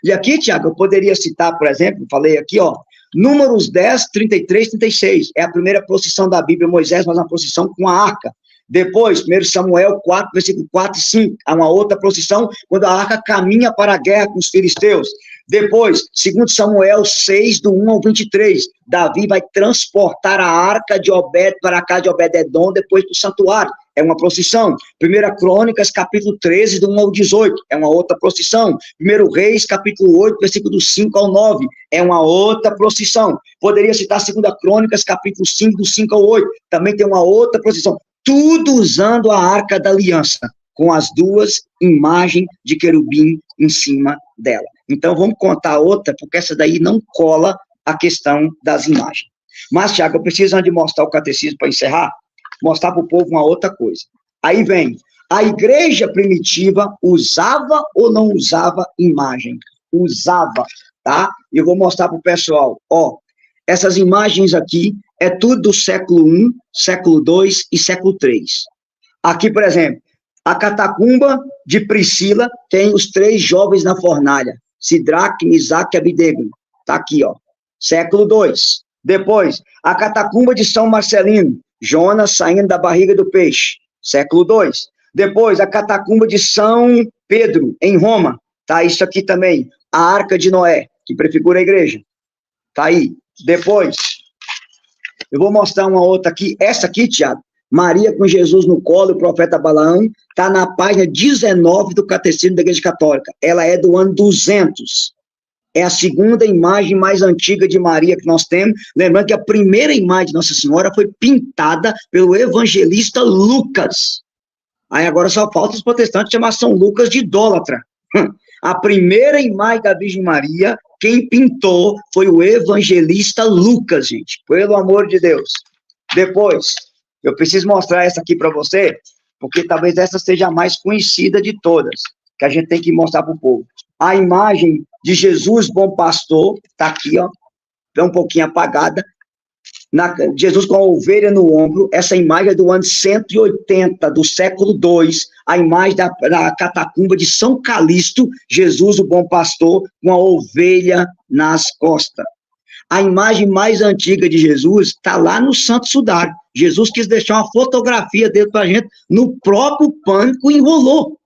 [SPEAKER 2] E aqui, Tiago, eu poderia citar, por exemplo, falei aqui, ó, Números 10, 33, 36. É a primeira procissão da Bíblia. Moisés faz uma procissão com a arca. Depois, 1 Samuel 4, versículo 4 e 5. Há uma outra procissão quando a arca caminha para a guerra com os filisteus. Depois, 2 Samuel 6, do 1 ao 23. Davi vai transportar a arca de Obed para a casa de Obed-edom, depois do santuário. É uma procissão. 1 Crônicas, capítulo 13, do 1 ao 18. É uma outra procissão. 1 Reis, capítulo 8, versículo do 5 ao 9. É uma outra procissão. Poderia citar 2 Crônicas, capítulo 5, do 5 ao 8. Também tem uma outra procissão. Tudo usando a arca da aliança, com as 2 imagens de querubim em cima dela. Então, vamos contar outra, porque essa daí não cola a questão das imagens. Mas, Tiago, eu preciso, antes de mostrar o catecismo para encerrar, mostrar para o povo uma outra coisa. Aí vem, a igreja primitiva usava ou não usava imagem? Usava, tá? E eu vou mostrar para o pessoal, ó, essas imagens aqui é tudo do século I, século II e século III. Aqui, por exemplo, a catacumba de Priscila tem os 3 jovens na fornalha, Sidraque, Misaque e Abidego. Tá aqui, ó, século II. Depois, a catacumba de São Marcelino, Jonas saindo da barriga do peixe, século II. Depois, a catacumba de São Pedro, em Roma, tá isso aqui também, a Arca de Noé, que prefigura a igreja, tá aí. Depois, Eu vou mostrar uma outra aqui. Essa aqui, Tiago, Maria com Jesus no colo, o profeta Balaão, está na página 19 do Catecismo da Igreja Católica. Ela é do ano 200. É a segunda imagem mais antiga de Maria que nós temos. Lembrando que a primeira imagem de Nossa Senhora foi pintada pelo evangelista Lucas. Aí agora só falta os protestantes chamar São Lucas de idólatra. A primeira imagem da Virgem Maria, quem pintou foi o evangelista Lucas, gente. Pelo amor de Deus. Depois, eu preciso mostrar essa aqui para você, porque talvez essa seja a mais conhecida de todas, que a gente tem que mostrar para o povo. A imagem de Jesus, bom pastor, está aqui, ó, é um pouquinho apagada. Jesus com a ovelha no ombro, essa imagem é do ano 180, do século II, a imagem da catacumba de São Calixto, Jesus, o bom pastor, com a ovelha nas costas. A imagem mais antiga de Jesus está lá no Santo Sudário. Jesus quis deixar uma fotografia dele para a gente, no próprio pânico enrolou.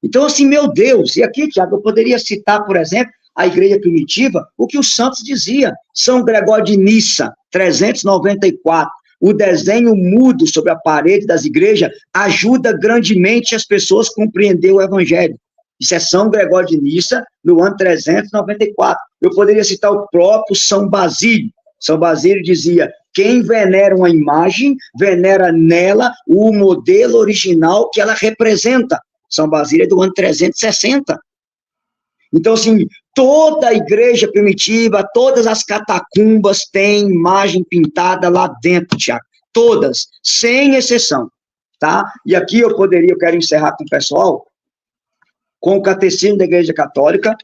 [SPEAKER 2] Então, assim, meu Deus, e aqui, Tiago, eu poderia citar, por exemplo, a igreja primitiva, o que os santos diziam. São Gregório de Nissa, 394, o desenho mudo sobre a parede das igrejas ajuda grandemente as pessoas a compreender o evangelho. Isso é São Gregório de Nissa, no ano 394. Eu poderia citar o próprio São Basílio. São Basílio dizia, quem venera uma imagem, venera nela o modelo original que ela representa. São Basílio é do ano 360. Então, assim, toda a igreja primitiva, todas as catacumbas têm imagem pintada lá dentro, Tiago. Todas, sem exceção, tá? E aqui eu quero encerrar com o pessoal, com o Catecismo da Igreja Católica,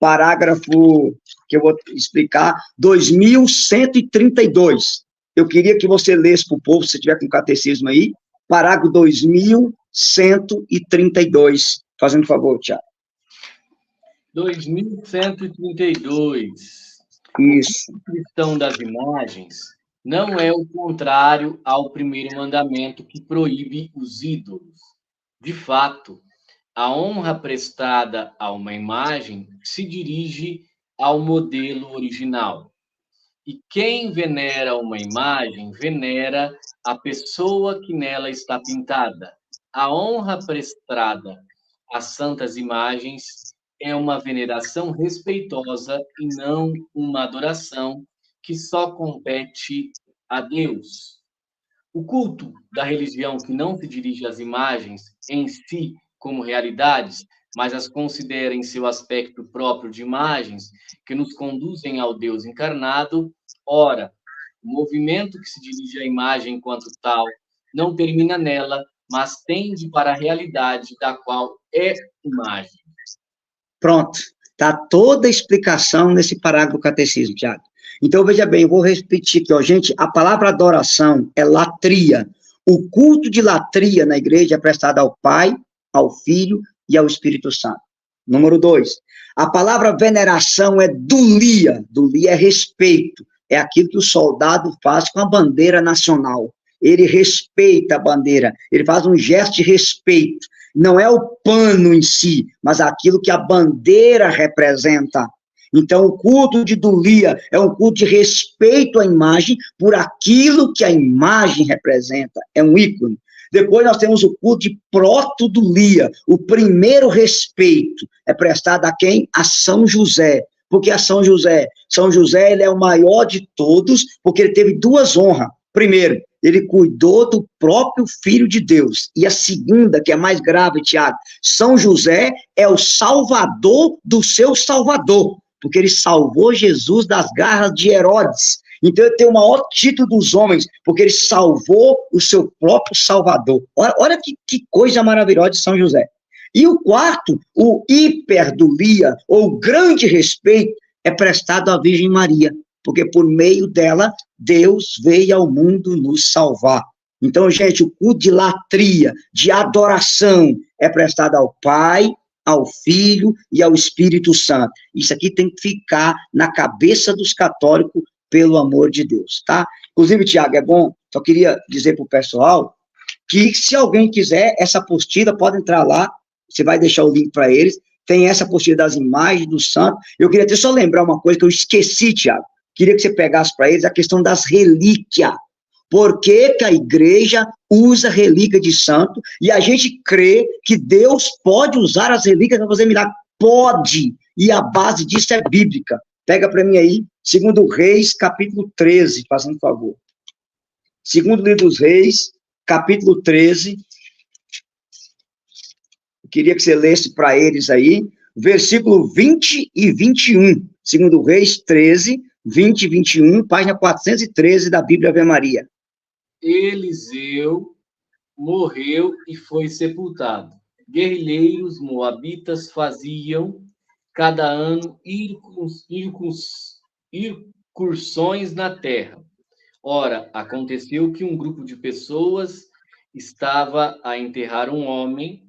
[SPEAKER 2] parágrafo que eu vou explicar, 2132. Eu queria que você lesse para o povo, se tiver com o catecismo aí, parágrafo 2132. Fazendo favor, Tiago.
[SPEAKER 1] 2132.
[SPEAKER 2] Isso.
[SPEAKER 1] A questão das imagens não é o contrário ao primeiro mandamento que proíbe os ídolos. De fato, a honra prestada a uma imagem se dirige ao modelo original. E quem venera uma imagem, venera a pessoa que nela está pintada. A honra prestada às santas imagens é uma veneração respeitosa e não uma adoração que só compete a Deus. O culto da religião que não se dirige às imagens em si como realidades, mas as considera em seu aspecto próprio de imagens que nos conduzem ao Deus encarnado, ora, o movimento que se dirige à imagem enquanto tal não termina nela, mas tende para a realidade da qual é imagem.
[SPEAKER 2] Pronto, está toda a explicação nesse parágrafo do catecismo, Tiago. Então, veja bem, eu vou repetir aqui, ó, gente, a palavra adoração é latria. O culto de latria na igreja é prestado ao Pai, ao Filho e ao Espírito Santo. Número 2, a palavra veneração é dulia. Dulia é respeito, é aquilo que o soldado faz com a bandeira nacional. Ele respeita a bandeira, ele faz um gesto de respeito. Não é o pano em si, mas aquilo que a bandeira representa. Então, o culto de dulia é um culto de respeito à imagem por aquilo que a imagem representa. É um ícone. Depois nós temos o culto de protodulia. O primeiro respeito é prestado a quem? A São José. Porque a São José? São José, ele é o maior de todos, porque ele teve duas honras. Primeiro, ele cuidou do próprio Filho de Deus. E a segunda, que é mais grave, Tiago, São José é o salvador do seu salvador, porque ele salvou Jesus das garras de Herodes. Então ele tem o maior título dos homens, porque ele salvou o seu próprio salvador. Olha que coisa maravilhosa de São José. E o quarto, o hiperdulia, ou grande respeito, é prestado à Virgem Maria, porque por meio dela, Deus veio ao mundo nos salvar. Então, gente, o culto de latria, de adoração, é prestado ao Pai, ao Filho e ao Espírito Santo. Isso aqui tem que ficar na cabeça dos católicos, pelo amor de Deus, tá? Inclusive, Tiago, é bom, só queria dizer para o pessoal que se alguém quiser essa apostila, pode entrar lá, você vai deixar o link para eles, tem essa apostila das imagens do santo. Eu queria até só lembrar uma coisa que eu esqueci, Tiago, queria que você pegasse para eles a questão das relíquias. Por que que a igreja usa relíquia de santo? E a gente crê que Deus pode usar as relíquias para fazer milagre. Pode. E a base disso é bíblica. Pega para mim aí, 2 Reis, capítulo 13, fazendo favor. 2º livro dos Reis, capítulo 13. Eu queria que você lesse para eles aí, versículo 20 e 21. 2 Reis 13, 20 e 21, página 413 da Bíblia Ave Maria.
[SPEAKER 1] Eliseu morreu e foi sepultado. Guerrilheiros moabitas faziam cada ano incursões na terra. Ora, aconteceu que um grupo de pessoas estava a enterrar um homem,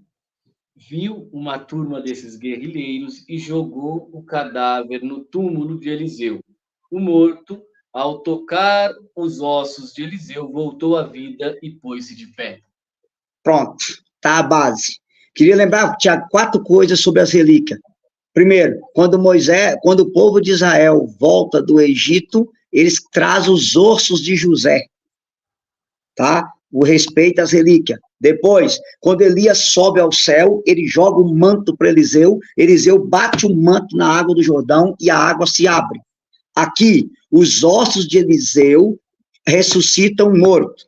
[SPEAKER 1] viu uma turma desses guerrilheiros e jogou o cadáver no túmulo de Eliseu. O morto, ao tocar os ossos de Eliseu, voltou à vida e pôs-se de pé.
[SPEAKER 2] Pronto, tá a base. Queria lembrar, Tiago, 4 coisas sobre as relíquias. Primeiro, quando o povo de Israel volta do Egito, eles trazem os ossos de José, tá? O respeito às relíquias. Depois, quando Elias sobe ao céu, ele joga o manto para Eliseu, Eliseu bate o manto na água do Jordão e a água se abre. Aqui, os ossos de Eliseu ressuscitam morto.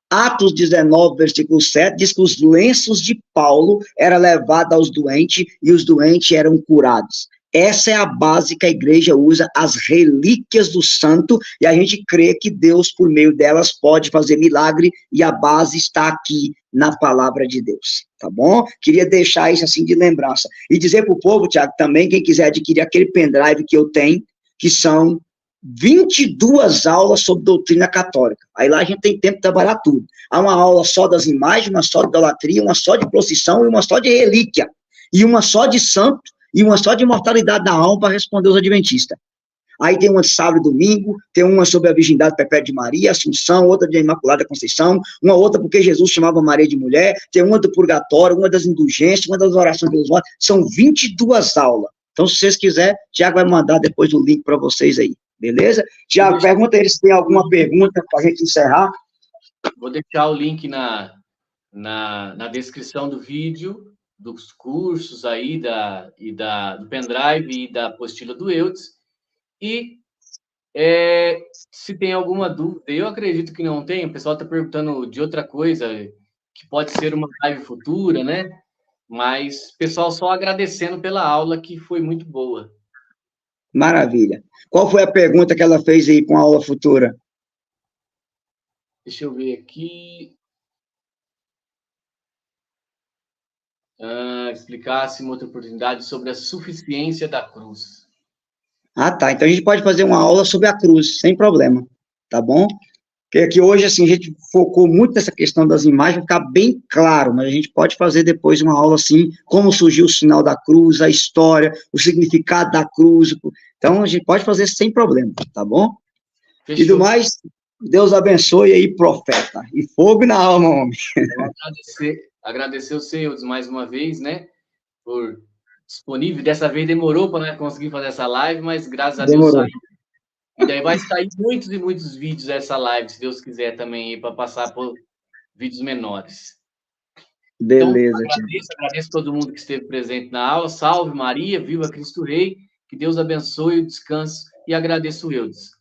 [SPEAKER 2] Atos 19, versículo 7, diz que os lenços de Paulo eram levados aos doentes e os doentes eram curados. Essa é a base que a igreja usa, as relíquias do santo, e a gente crê que Deus, por meio delas, pode fazer milagre, e a base está aqui na palavra de Deus, tá bom? Queria deixar isso assim de lembrança. E dizer para o povo, Tiago, também, quem quiser adquirir aquele pendrive que eu tenho, que são 22 aulas sobre doutrina católica. Aí lá a gente tem tempo de trabalhar tudo. Há uma aula só das imagens, uma só de idolatria, uma só de procissão e uma só de relíquia. E uma só de santo e uma só de imortalidade da alma para responder os adventistas. Aí tem uma de sábado e domingo, tem uma sobre a virgindade perpétua de Maria, Assunção, outra de Imaculada Conceição, uma outra porque Jesus chamava Maria de mulher, tem uma do purgatório, uma das indulgências, uma das orações dos mortos. São 22 aulas. Então, se vocês quiserem, Tiago vai mandar depois o link para vocês aí. Beleza? Tiago, pergunta eles se tem alguma pergunta para a gente encerrar.
[SPEAKER 1] Vou deixar o link na descrição do vídeo, dos cursos aí, do pendrive e da apostila do Eudes. E se tem alguma dúvida, eu acredito que não tem, o pessoal está perguntando de outra coisa, que pode ser uma live futura, né? Mas, pessoal, só agradecendo pela aula, que foi muito boa.
[SPEAKER 2] Maravilha. Qual foi a pergunta que ela fez aí com a aula futura?
[SPEAKER 1] Deixa eu ver aqui. Explicasse uma outra oportunidade sobre a suficiência da cruz.
[SPEAKER 2] Ah, tá. Então a gente pode fazer uma aula sobre a cruz, sem problema. Tá bom? Porque aqui hoje, assim, a gente focou muito nessa questão das imagens, para ficar bem claro, mas a gente pode fazer depois uma aula, assim, como surgiu o sinal da cruz, a história, o significado da cruz. Então, a gente pode fazer sem problema, tá bom? Fechou. E do mais, Deus abençoe aí, profeta. E fogo na alma, homem.
[SPEAKER 1] Agradecer o Eudes mais uma vez, né, por disponível. Dessa vez demorou para conseguir fazer essa live, mas graças a Deus saiu. E daí vai sair muitos e muitos vídeos dessa live, se Deus quiser também, para passar por vídeos menores.
[SPEAKER 2] Beleza.
[SPEAKER 1] Então, agradeço todo mundo que esteve presente na aula. Salve Maria, viva Cristo Rei, que Deus abençoe o descanso e agradeço o Eudes.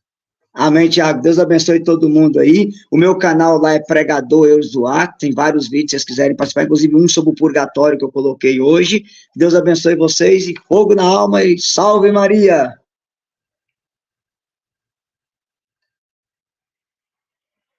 [SPEAKER 2] Amém, Tiago. Deus abençoe todo mundo aí. O meu canal lá é Pregador Eudes Duarte, tem vários vídeos, se vocês quiserem participar, inclusive um sobre o purgatório que eu coloquei hoje. Deus abençoe vocês e fogo na alma e salve Maria!